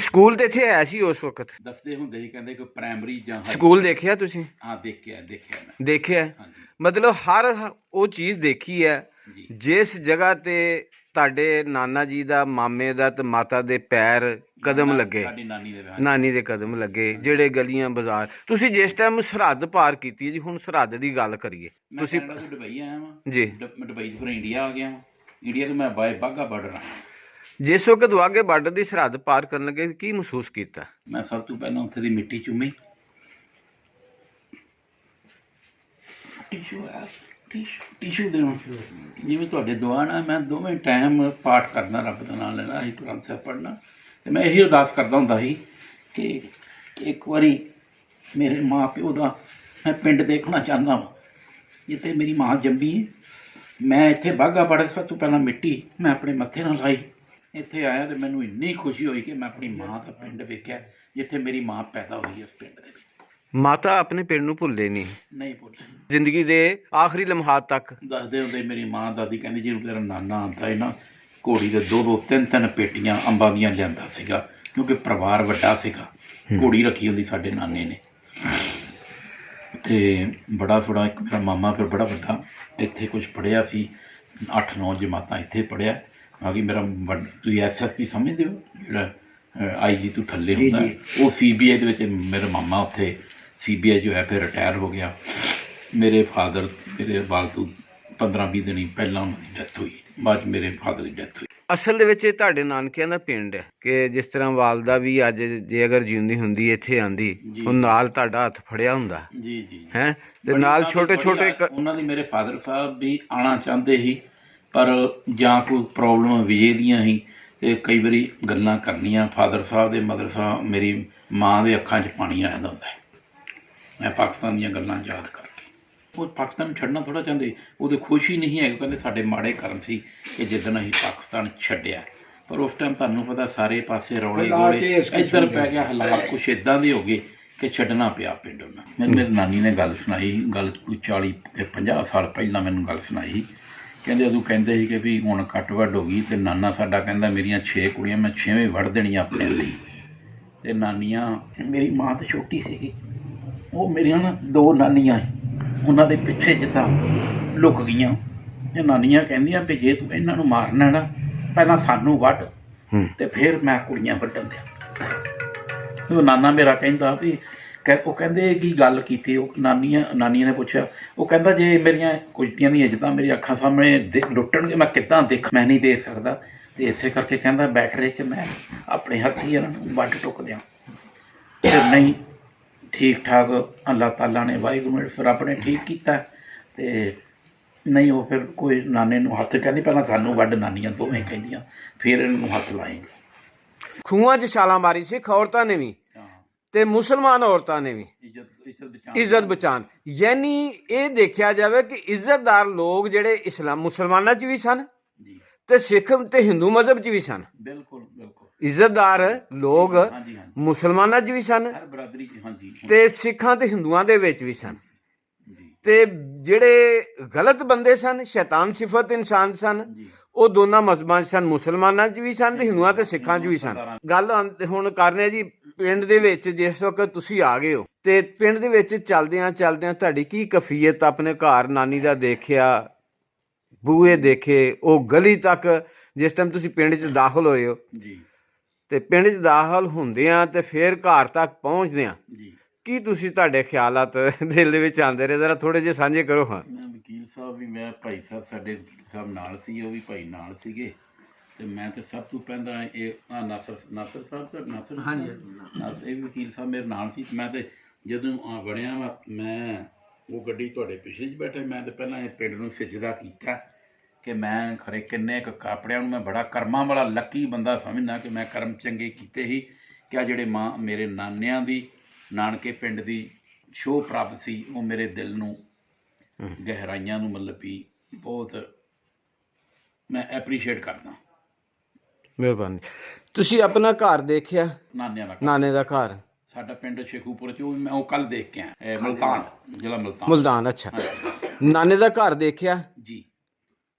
S2: ਸਕੂਲ ਤੇ ਇੱਥੇ ਹੈ ਸੀ ਉਸ ਵਕਤ?
S1: ਦੱਸਦੇ ਹੁੰਦੇ ਸੀ, ਕਹਿੰਦੇ ਕਿ ਪ੍ਰਾਇਮਰੀ ਜਾਂ
S2: ਸਕੂਲ ਦੇਖਿਆ ਤੁਸੀਂ?
S1: ਹਾਂ, ਦੇਖਿਆ ਮੈਂ।
S2: ਦੇਖਿਆ?
S1: ਹਾਂਜੀ,
S2: ਮਤਲਬ ਹਰ ਉਹ ਚੀਜ਼ ਦੇਖੀ ਹੈ
S1: ਜੀ।
S2: ਜਿਸ ਜਗ੍ਹਾ ਤੇ ਤੁਹਾਡੇ ਨਾਨਾ ਜੀ ਦਾ, ਮਾਮੇ ਦਾ ਤੇ ਮਾਤਾ ਦੇ ਪੈਰ ਕਦਮ ਲੱਗੇ,
S1: ਸਾਡੀ ਨਾਨੀ ਦੇ ਵਿਆਹ,
S2: ਨਾਨੀ ਦੇ ਕਦਮ ਲੱਗੇ, ਜਿਹੜੇ ਗਲੀਆਂ ਬਾਜ਼ਾਰ। ਤੁਸੀਂ ਜਿਸ ਟਾਈਮ ਸਰਹੱਦ ਪਾਰ ਕੀਤੀ ਜੀ, ਹੁਣ ਸਰਹੱਦ ਦੀ ਗੱਲ ਕਰੀਏ,
S1: ਤੁਸੀਂ
S2: ਤੁਸੀਂ
S1: ਦੁਬਈ ਆਇਆ ਵਾਂ
S2: ਜੀ,
S1: ਮੈਂ ਦੁਬਈ ਤੋਂ ਫਿਰ ਇੰਡੀਆ ਆ ਗਿਆ ਵਾਂ। ਇੰਡੀਆ ਤੋਂ ਮੈਂ ਬਾਗਾ ਬਾਰਡਰ ਆਇਆ।
S2: ਜਿਸ ਵਕਤ ਵਾਘੇ ਬਾਰਡਰ ਦੀ ਸਰਹੱਦ ਪਾਰ ਕਰਨ ਲੱਗੇ, ਕੀ ਮਹਿਸੂਸ ਕੀਤਾ?
S1: ਮੈਂ ਸਭ ਤੋਂ ਪਹਿਲਾਂ ਉੱਥੇ ਦੀ ਮਿੱਟੀ ਚੁੰਮੀ, ਟਿਸ਼ੂ ਦੇਣਾ, ਜਿਵੇਂ ਤੁਹਾਡੇ ਦੁਆ ਨਾਲ ਮੈਂ ਦੋਵੇਂ ਟਾਈਮ ਪਾਠ ਕਰਨਾ, ਰੱਬ ਦਾ ਨਾਮ ਲੈਣਾ, ਅਸੀਂ ਕੁਰਾਨ ਸਾਹਿਬ ਪੜ੍ਹਨਾ। ਅਤੇ ਮੈਂ ਇਹੀ ਅਰਦਾਸ ਕਰਦਾ ਹੁੰਦਾ ਸੀ ਕਿ ਇੱਕ ਵਾਰੀ ਮੇਰੇ ਮਾਂ ਪਿਓ ਦਾ ਮੈਂ ਪਿੰਡ ਦੇਖਣਾ ਚਾਹੁੰਦਾ ਵਾਂ ਜਿੱਥੇ ਮੇਰੀ ਮਾਂ ਜੰਮੀ। ਮੈਂ ਇੱਥੇ ਬਾਘਾ ਬਾਰਡਰ ਸਭ ਤੋਂ ਪਹਿਲਾਂ ਮਿੱਟੀ ਮੈਂ ਆਪਣੇ ਮੱਥੇ ਨਾਲ ਲਾਈ। ਇੱਥੇ ਆਇਆ ਅਤੇ ਮੈਨੂੰ ਇੰਨੀ ਖੁਸ਼ੀ ਹੋਈ ਕਿ ਮੈਂ ਆਪਣੀ ਮਾਂ ਦਾ ਪਿੰਡ ਵੇਖਿਆ ਜਿੱਥੇ ਮੇਰੀ ਮਾਂ ਪੈਦਾ ਹੋਈ, ਉਸ ਪਿੰਡ ਦੇ ਵਿੱਚ।
S2: ਮਾਤਾ ਆਪਣੇ ਪਿੰਡ ਨੂੰ ਭੁੱਲੇ ਨਹੀਂ,
S1: ਨਹੀਂ ਭੁੱਲੇ।
S2: ਜ਼ਿੰਦਗੀ ਦੇ ਆਖਰੀ ਲਮਹਾਤ ਤੱਕ।
S1: ਦੱਸਦੇ ਹੁੰਦੇ ਮੇਰੀ ਮਾਂ ਦਾਦੀ ਕਹਿੰਦੀ ਜਦੋਂ ਤੇਰਾ ਨਾਨਾ ਆਉਂਦਾ ਹੈ ਨਾ, ਘੋੜੀ ਦੇ 2-2 3-3 ਪੇਟੀਆਂ ਅੰਬਾਂ ਦੀਆਂ ਲਿਆਂਦਾ ਸੀਗਾ, ਕਿਉਂਕਿ ਪਰਿਵਾਰ ਵੱਡਾ ਸੀਗਾ। ਘੋੜੀ ਰੱਖੀ ਹੁੰਦੀ ਸਾਡੇ ਨਾਨੇ ਨੇ, ਤੇ ਬੜਾ ਥੋੜਾ ਇੱਕ ਮੇਰਾ ਮਾਮਾ ਫਿਰ ਬੜਾ ਵੱਡਾ ਇੱਥੇ ਕੁਝ ਪੜ੍ਹਿਆ ਸੀ, 8-9 ਜਮਾਤਾਂ ਇੱਥੇ ਪੜ੍ਹਿਆ। ਬਾਕੀ ਮੇਰਾ ਤੁਸੀਂ SSP ਸਮਝਦੇ ਹੋ, ਜਿਹੜਾ IG ਤੋਂ ਥੱਲੇ ਹੁੰਦਾ, ਉਹ CBI ਦੇ ਵਿੱਚ ਮੇਰਾ ਮਾਮਾ ਉੱਥੇ CBI ਜੋ ਹੈ ਫਿਰ ਰਿਟਾਇਰ ਹੋ ਗਿਆ। ਮੇਰੇ ਫਾਦਰ ਮੇਰੇ ਵਾਲਦੂ 15-20 ਦਿਨ ਹੀ ਪਹਿਲਾਂ ਉਹਨਾਂ ਦੀ ਡੈਥ ਹੋਈ, ਬਾਅਦ 'ਚ ਮੇਰੇ ਫਾਦਰ ਦੀ ਡੈਥ ਹੋਈ।
S2: ਅਸਲ ਦੇ ਵਿੱਚ ਇਹ ਤੁਹਾਡੇ ਨਾਨਕਿਆਂ ਦਾ ਪਿੰਡ ਹੈ ਕਿ ਜਿਸ ਤਰ੍ਹਾਂ ਵਾਲਦਾ ਵੀ ਅੱਜ ਜੇ ਅਗਰ ਜਿਉਂਦੀ ਹੁੰਦੀ ਇੱਥੇ ਆਂਦੀ, ਉਹ ਨਾਲ ਤੁਹਾਡਾ ਹੱਥ ਫੜਿਆ ਹੁੰਦਾ
S1: ਜੀ ਜੀ
S2: ਹੈ, ਤੇ ਨਾਲ ਛੋਟੇ
S1: ਉਹਨਾਂ ਦੀ ਮੇਰੇ ਫਾਦਰ ਸਾਹਿਬ ਵੀ ਆਉਣਾ ਚਾਹੁੰਦੇ ਸੀ, ਪਰ ਜਾਂ ਕੋਈ ਪ੍ਰੋਬਲਮ ਵਿਜੇ ਦੀਆਂ ਸੀ, ਤੇ ਕਈ ਵਾਰੀ ਗੱਲਾਂ ਕਰਨੀਆਂ ਫਾਦਰ ਸਾਹਿਬ ਦੇ ਮਦਰ ਸਾਹਿਬ, ਮੇਰੀ ਮਾਂ ਦੇ ਅੱਖਾਂ 'ਚ ਪਾਣੀ ਆ ਜਾਂਦਾ ਹੁੰਦਾ ਹੈ ਮੈਂ ਪਾਕਿਸਤਾਨ ਦੀਆਂ ਗੱਲਾਂ ਯਾਦ ਕਰਕੇ। ਉਹ ਪਾਕਿਸਤਾਨ ਛੱਡਣਾ ਥੋੜ੍ਹਾ ਚਾਹੁੰਦੇ, ਉਹਦੇ ਖੁਸ਼ ਹੀ ਨਹੀਂ ਹੈਗੇ, ਕਹਿੰਦੇ ਸਾਡੇ ਮਾੜੇ ਕਰਮ ਸੀ ਕਿ ਜਿੱਦਣ ਅਸੀਂ ਪਾਕਿਸਤਾਨ ਛੱਡਿਆ। ਪਰ ਉਸ ਟਾਈਮ ਤੁਹਾਨੂੰ ਪਤਾ ਸਾਰੇ ਪਾਸੇ ਰੌਲੇ ਗੋਲੇ ਇੱਧਰ ਪੈ ਗਿਆ, ਹਾਲਾਤ ਕੁਛ ਇੱਦਾਂ ਦੇ ਹੋ ਗਏ ਕਿ ਛੱਡਣਾ ਪਿਆ ਪਿੰਡ ਉਹਨਾਂ। ਮੈਨੂੰ ਮੇਰੀ ਨਾਨੀ ਨੇ ਗੱਲ ਸੁਣਾਈ, ਗੱਲ ਕੋਈ 40-50 ਸਾਲ ਪਹਿਲਾਂ ਮੈਨੂੰ ਗੱਲ ਸੁਣਾਈ। ਕਹਿੰਦੇ ਉਦੋਂ ਕਹਿੰਦੇ ਸੀ ਕਿ ਵੀ ਹੁਣ ਕੱਟ ਵੱਢ ਹੋ ਗਈ, ਅਤੇ ਨਾਨਾ ਸਾਡਾ ਕਹਿੰਦਾ ਮੇਰੀਆਂ 6 ਕੁੜੀਆਂ ਮੈਂ 6ਵੇਂ ਵੱਢ ਦੇਣੀਆਂ ਆਪਣੇ ਲਈ। ਅਤੇ ਨਾਨੀਆਂ, ਮੇਰੀ ਮਾਂ ਤਾਂ ਛੋਟੀ ਸੀਗੀ, ਉਹ ਮੇਰੀਆਂ ਨਾ 2 ਨਾਨੀਆਂ ਉਹਨਾਂ ਦੇ ਪਿੱਛੇ ਜਿੱਦਾਂ ਲੁਕ ਗਈਆਂ। ਇਹ ਨਾਨੀਆਂ ਕਹਿੰਦੀਆਂ ਵੀ ਜੇ ਤੂੰ ਇਹਨਾਂ ਨੂੰ ਮਾਰਨਾ ਨਾ, ਪਹਿਲਾਂ ਸਾਨੂੰ ਵੱਢ ਤੇ ਫਿਰ ਮੈਂ ਕੁੜੀਆਂ ਵੱਢਣ ਦਿਆਂ। ਉਹ ਨਾਨਾ ਮੇਰਾ ਕਹਿੰਦਾ ਵੀ ਉਹ ਕਹਿੰਦੇ ਕੀ ਗੱਲ ਕੀਤੀ। ਉਹ ਨਾਨੀਆਂ ਨੇ ਪੁੱਛਿਆ, ਉਹ ਕਹਿੰਦਾ ਜੇ ਮੇਰੀਆਂ ਕੁੜੀਆਂ ਦੀਆਂ ਇੱਜ਼ਤਾਂ ਮੇਰੀ ਅੱਖਾਂ ਸਾਹਮਣੇ ਲੁੱਟਣਗੇ ਮੈਂ ਕਿੱਦਾਂ ਦੇਖ, ਮੈਂ ਨਹੀਂ ਦੇਖ ਸਕਦਾ। ਅਤੇ ਇਸੇ ਕਰਕੇ ਕਹਿੰਦਾ ਬੈਟਰ ਹੈ ਕਿ ਮੈਂ ਆਪਣੇ ਹੱਥੀਂ ਇਹਨਾਂ ਨੂੰ ਵੱਢ ਟੁੱਕ ਦਿਆਂ। ਫਿਰ ਨਹੀਂ, ਠੀਕ ਠਾਕ ਅੱਲਾਹ ਤਾਲਾ ਨੇ, ਵਾਹਿਗੁਰੂ ਨੇ, ਰੱਬ ਨੇ ਠੀਕ ਕੀਤਾ। ਅਤੇ ਨਹੀਂ ਉਹ ਫਿਰ ਕੋਈ ਨਾਨੇ ਨੂੰ ਹੱਥ ਕਹਿੰਦੀ ਪਹਿਲਾਂ ਸਾਨੂੰ ਵੱਢ, ਨਾਨੀਆਂ ਦੋਵੇਂ ਕਹਿੰਦੀਆਂ, ਫਿਰ ਇਹਨੂੰ ਹੱਥ ਲਾਏਂਗੇ।
S2: ਖੂਹਾਂ 'ਚ ਛਾਲਾਂ ਮਾਰੀ ਸਿੱਖ ਔਰਤਾਂ ਨੇ ਵੀ ਤੇ ਮੁਸਲਮਾਨ ਔਰਤਾਂ ਨੇ ਵੀ ਇੱਜ਼ਤ ਬਚਾਉਣ। ਯਾਨੀ ਇਹ ਦੇਖਿਆ ਜਾਵੇ ਕਿ ਇੱਜ਼ਤਦਾਰ ਲੋਕ ਜਿਹੜੇ ਮੁਸਲਮਾਨਾਂ 'ਚ ਵੀ ਸਨ ਤੇ ਸਿੱਖ ਤੇ ਹਿੰਦੂ ਮਜ਼ਹਬ 'ਚ ਵੀ ਸਨ।
S1: ਬਿਲਕੁਲ ਬਿਲਕੁਲ
S2: ਇੱਜ਼ਤਦਾਰ ਲੋਕ ਮੁਸਲਮਾਨਾਂ 'ਚ ਵੀ ਸਨ ਤੇ ਸਿੱਖਾਂ ਤੇ ਹਿੰਦੂਆਂ ਦੇ ਵਿੱਚ ਵੀ ਸਨ, ਤੇ ਜਿਹੜੇ ਗਲਤ ਬੰਦੇ ਸਨ, ਸ਼ੈਤਾਨ ਸਿਫਤ ਇਨਸਾਨ ਸਨ, ਉਹ ਦੋਨਾਂ ਮਜ਼ਹਬਾਂ 'ਚ ਸਨ, ਮੁਸਲਮਾਨਾਂ 'ਚ ਵੀ ਸਨ ਤੇ ਹਿੰਦੂਆਂ ਤੇ ਸਿੱਖਾਂ 'ਚ ਵੀ ਸਨ। ਗੱਲ ਹੁਣ ਕਰਨੇ ਜੀ ਪਿੰਡ ਦੇ ਵਿੱਚ ਜਿਸ ਵਕਤ ਤੁਸੀਂ ਆ ਗਏ ਹੋ, ਤੇ ਪਿੰਡ ਦੇ ਵਿੱਚ ਚਲਦਿਆਂ ਤੁਹਾਡੀ ਕੀ ਕੈਫੀਅਤ, ਆਪਣੇ ਘਰ ਨਾਨੀ ਦਾ ਦੇਖਿਆ, ਬੂਹੇ ਦੇਖੇ, ਉਹ ਗਲੀ ਤੱਕ ਜਿਸ ਟਾਈਮ ਤੁਸੀਂ ਪਿੰਡ 'ਚ ਦਾਖਲ ਹੋਏ ਹੋ
S1: ਜੀ,
S2: ਤੇ ਪਿੰਡ 'ਚ ਦਾਖਲ ਹੁੰਦਿਆਂ ਤੇ ਫਿਰ ਘਰ ਤੱਕ ਪਹੁੰਚਦਿਆਂ
S1: ਜੀ,
S2: ਕੀ ਤੁਸੀਂ ਤੁਹਾਡੇ ਖਿਆਲਾਤ ਦਿਲ ਦੇ ਵਿੱਚ ਆਉਂਦੇ ਰਹੇ, ਜ਼ਰਾ ਥੋੜੇ ਜਿਹੇ ਸਾਂਝੇ ਕਰੋ। ਹਾਂ,
S1: ਵਕੀਲ ਸਾਹਿਬ ਵੀ, ਮੈਂ ਭਾਈ ਸਾਹਿਬ ਸਾਡੇ ਵਕੀਲ ਸਾਹਿਬ ਨਾਲ ਸੀ, ਉਹ ਵੀ ਭਾਈ ਨਾਲ ਸੀਗੇ, ਅਤੇ ਮੈਂ ਤਾਂ ਸਭ ਤੋਂ ਪਹਿਲਾਂ ਇਹ ਨਾਸਰ ਸਾਹਿਬ ਤਾਂ ਨਾਸਰ, ਹਾਂਜੀ ਇਹ ਵੀ ਵਕੀਲ ਸਾਹਿਬ ਮੇਰੇ ਨਾਲ ਸੀ। ਮੈਂ ਤਾਂ ਜਦੋਂ ਬਣਿਆ ਮੈਂ ਉਹ ਗੱਡੀ ਤੁਹਾਡੇ ਪਿਛਲੇ 'ਚ ਬੈਠੇ, ਮੈਂ ਤਾਂ ਪਹਿਲਾਂ ਇਹ ਪਿੰਡ ਨੂੰ ਸਿਜਦਾ ਕੀਤਾ ਕਿ ਮੈਂ ਖਰੇ ਕਿੰਨੇ ਕੁ ਕੱਪੜਿਆਂ ਨੂੰ ਮੈਂ ਬੜਾ ਕਰਮਾਂ ਵਾਲਾ ਲੱਕੀ ਬੰਦਾ ਸਮਝਦਾ ਕਿ ਮੈਂ ਕਰਮ ਚੰਗੇ ਕੀਤੇ ਸੀ ਕਿ ਆ ਜਿਹੜੇ ਮੇਰੇ ਨਾਨਿਆਂ ਦੀ ਨਾਨਕੇ ਪਿੰਡ ਦੀ ਸ਼ੋਅ ਪ੍ਰਾਪਤ ਸੀ, ਉਹ ਮੇਰੇ ਦਿਲ ਨੂੰ ਗਹਿਰਾਈਆਂ ਨੂੰ ਮਤਲਬ ਵੀ ਬਹੁਤ ਮੈਂ ਐਪਰੀਸ਼ੀਏਟ ਕਰਦਾ।
S2: ਮਿਹਰਬਾਨੀ। ਤੁਸੀਂ ਆਪਣਾ ਘਰ ਦੇਖਿਆ?
S1: ਨਾਨਿਆਂ ਦਾ
S2: ਨਾਨੇ ਦਾ ਘਰ
S1: ਸਾਡਾ ਪਿੰਡ ਸ਼ੇਖੂਪੁਰ 'ਚ, ਉਹ ਮੈਂ ਉਹ ਕੱਲ੍ਹ ਦੇਖ ਕੇ ਆਇਆ, ਮੁਲਤਾਨ, ਜ਼ਿਲ੍ਹਾ
S2: ਮੁਲਤਾਨ। ਅੱਛਾ, ਨਾਨੇ ਦਾ ਘਰ ਦੇਖਿਆ
S1: ਜੀ।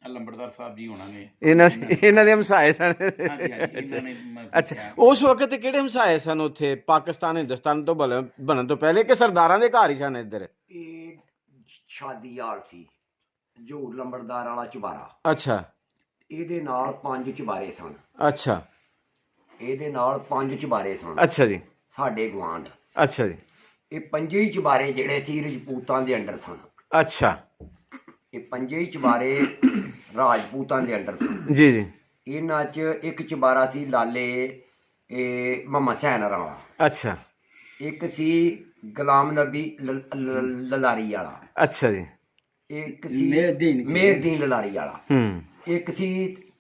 S1: ਲੰਬੜਦਾਰ ਸਾਹਿਬ ਜੀ ਹੋਣਾ ਨੇ,
S2: ਇਹਨਾਂ ਦੇ ਹਮਸਾਏ ਸਨ। ਅੱਛਾ, ਉਸ ਵਕਤ ਕਿਹੜੇ ਹਮਸਾਏ ਸਨ ਉੱਥੇ ਪਾਕਿਸਤਾਨ ਹਿੰਦੁਸਤਾਨ ਤੋਂ ਬਣਨ ਤੋਂ ਪਹਿਲੇ, ਕਿ ਸਰਦਾਰਾਂ ਦੇ ਘਰ ਹੀ ਸਨ ਇੱਧਰ?
S3: ਇਹ ਸ਼ਾਦੀਆਲ ਸੀ, ਜੋ ਲੰਬੜਦਾਰ ਵਾਲਾ ਚੁਬਾਰਾ।
S2: ਅੱਛਾ,
S3: ਇਹਦੇ ਨਾਲ 5 ਚੁਬਾਰੇ ਸਨ।
S2: ਅੱਛਾ,
S3: ਇਹਦੇ ਨਾਲ 5 ਚੁਬਾਰੇ ਸਨ।
S2: ਅੱਛਾ ਜੀ,
S3: ਸਾਡੇ ਗੁਆਂਢ।
S2: ਅੱਛਾ ਜੀ,
S3: ਇਹ 5 ਹੀ ਚੁਬਾਰੇ ਜਿਹੜੇ ਸੀ ਰਜਪੂਤਾਂ ਦੇ ਅੰਡਰ ਸਨ।
S2: ਅੱਛਾ,
S3: ਇਹ 5 ਹੀ ਚੁਬਾਰੇ ਰਾਜਪੂਤਾਂ ਦੇ ਅੰਡਰ ਸਨ।
S2: ਜੀ ਜੀ।
S3: ਇਹਨਾਂ 'ਚ ਇੱਕ ਚੁਬਾਰਾ ਸੀ ਲਾਲੇ ਮੁਹੰਮਦ ਹੁਸੈਨ ਵਾਲਾ।
S2: ਅੱਛਾ,
S3: ਇੱਕ ਸੀ ਗੁਲਾਮ ਨਬੀ ਲਲਾਰੀ ਵਾਲਾ।
S2: ਅੱਛਾ ਜੀ।
S3: ਇੱਕ ਸੀ ਮੇਹਰਦੀਨ ਲਲਾਰੀ ਵਾਲਾ। ਇੱਕ ਸੀ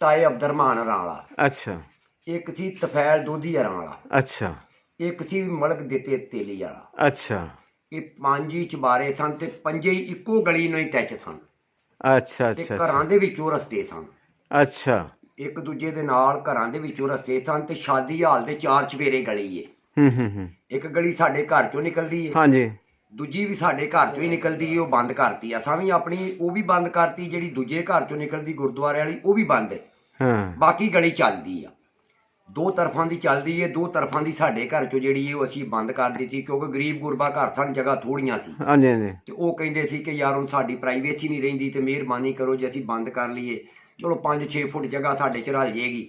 S3: ਤਾਏ ਅਬਦੁਰਰਹਿਮਾਨ ਵਾਲਾ।
S2: ਅੱਛਾ।
S3: ਇੱਕ ਸੀ ਤਫੈਲ ਦੋਧੀ ਵਾਲਾ।
S2: ਅੱਛਾ।
S3: ਇੱਕ ਸੀ ਮਲਕ ਦਿੱਤੇ ਤੇਲੀ ਵਾਲਾ।
S2: ਅੱਛਾ।
S3: ਇਹ 5 ਹੀ ਚੁਬਾਰੇ ਸਨ ਤੇ 5 ਹੀ ਇੱਕੋ ਗਲੀ ਨਾਲ ਹੀ ਟੱਚ ਸਨ।
S2: ਅੱਛਾ
S3: ਤੇ
S2: ਅੱਛਾ।
S3: ਘਰਾਂ ਦੇ ਵਿੱਚੋਂ ਰਸਤੇ ਸਨ।
S2: ਅੱਛਾ।
S3: ਇੱਕ ਦੂਜੇ ਦੇ ਨਾਲ ਘਰਾਂ ਦੇ ਵਿੱਚੋਂ ਰਸਤੇ ਸਨ ਤੇ ਸ਼ਾਦੀ ਹਾਲ ਦੇ 4 ਚੁਫੇਰੇ ਗਲੀ ਏ।
S2: ਹੂੰ
S3: ਇੱਕ ਗਲੀ ਸਾਡੇ ਘਰ ਚੋਂ ਨਿਕਲਦੀ ਹੈ,
S2: ਹਾਂਜੀ
S3: ਦੂਜੀ ਵੀ ਸਾਡੇ ਘਰ ਚੋਂ ਹੀ ਨਿਕਲਦੀ ਹੈ, ਉਹ ਬੰਦ ਕਰਤੀ ਅਸਾਂ ਵੀ ਆਪਣੀ ਉਹ ਵੀ ਬੰਦ ਕਰਤੀ, ਜਿਹੜੀ ਦੂਜੇ ਘਰ ਚੋਂ ਨਿਕਲਦੀ ਗੁਰਦੁਆਰੇ ਵਾਲੀ ਉਹ ਵੀ ਬੰਦ ਹੈ।
S2: ਹਾਂ
S3: ਬਾਕੀ ਗਲੀ ਚੱਲਦੀ ਆ, ਦੋ ਤਰਫਾਂ ਦੀ ਚੱਲਦੀ ਹੈ, ਦੋ ਤਰਫਾਂ ਦੀ ਸਾਡੇ ਘਰ ਚੋਂ ਜਿਹੜੀ ਹੈ ਉਹ ਅਸੀਂ ਬੰਦ ਕਰ ਦਿੱਤੀ, ਕਿਉਂਕਿ ਗਰੀਬ ਗੁਰਬਾ ਘਰ ਸਨ, ਜਗ੍ਹਾ ਥੋੜੀਆਂ ਸੀ
S2: ਹਾਂਜੀ ਹਾਂਜੀ
S3: ਤੇ ਉਹ ਕਹਿੰਦੇ ਸੀ ਕਿ ਯਾਰ ਹੁਣ ਸਾਡੀ ਪ੍ਰਾਈਵੇਸੀ ਨਹੀਂ ਰਹਿੰਦੀ ਤੇ ਮਿਹਰਬਾਨੀ ਕਰੋ ਜੇ ਅਸੀਂ ਬੰਦ ਕਰ ਲਈਏ, ਚਲੋ 5-6 ਫੁੱਟ ਜਗ੍ਹਾ ਸਾਡੇ ਚ ਰਲ ਜੇਗੀ।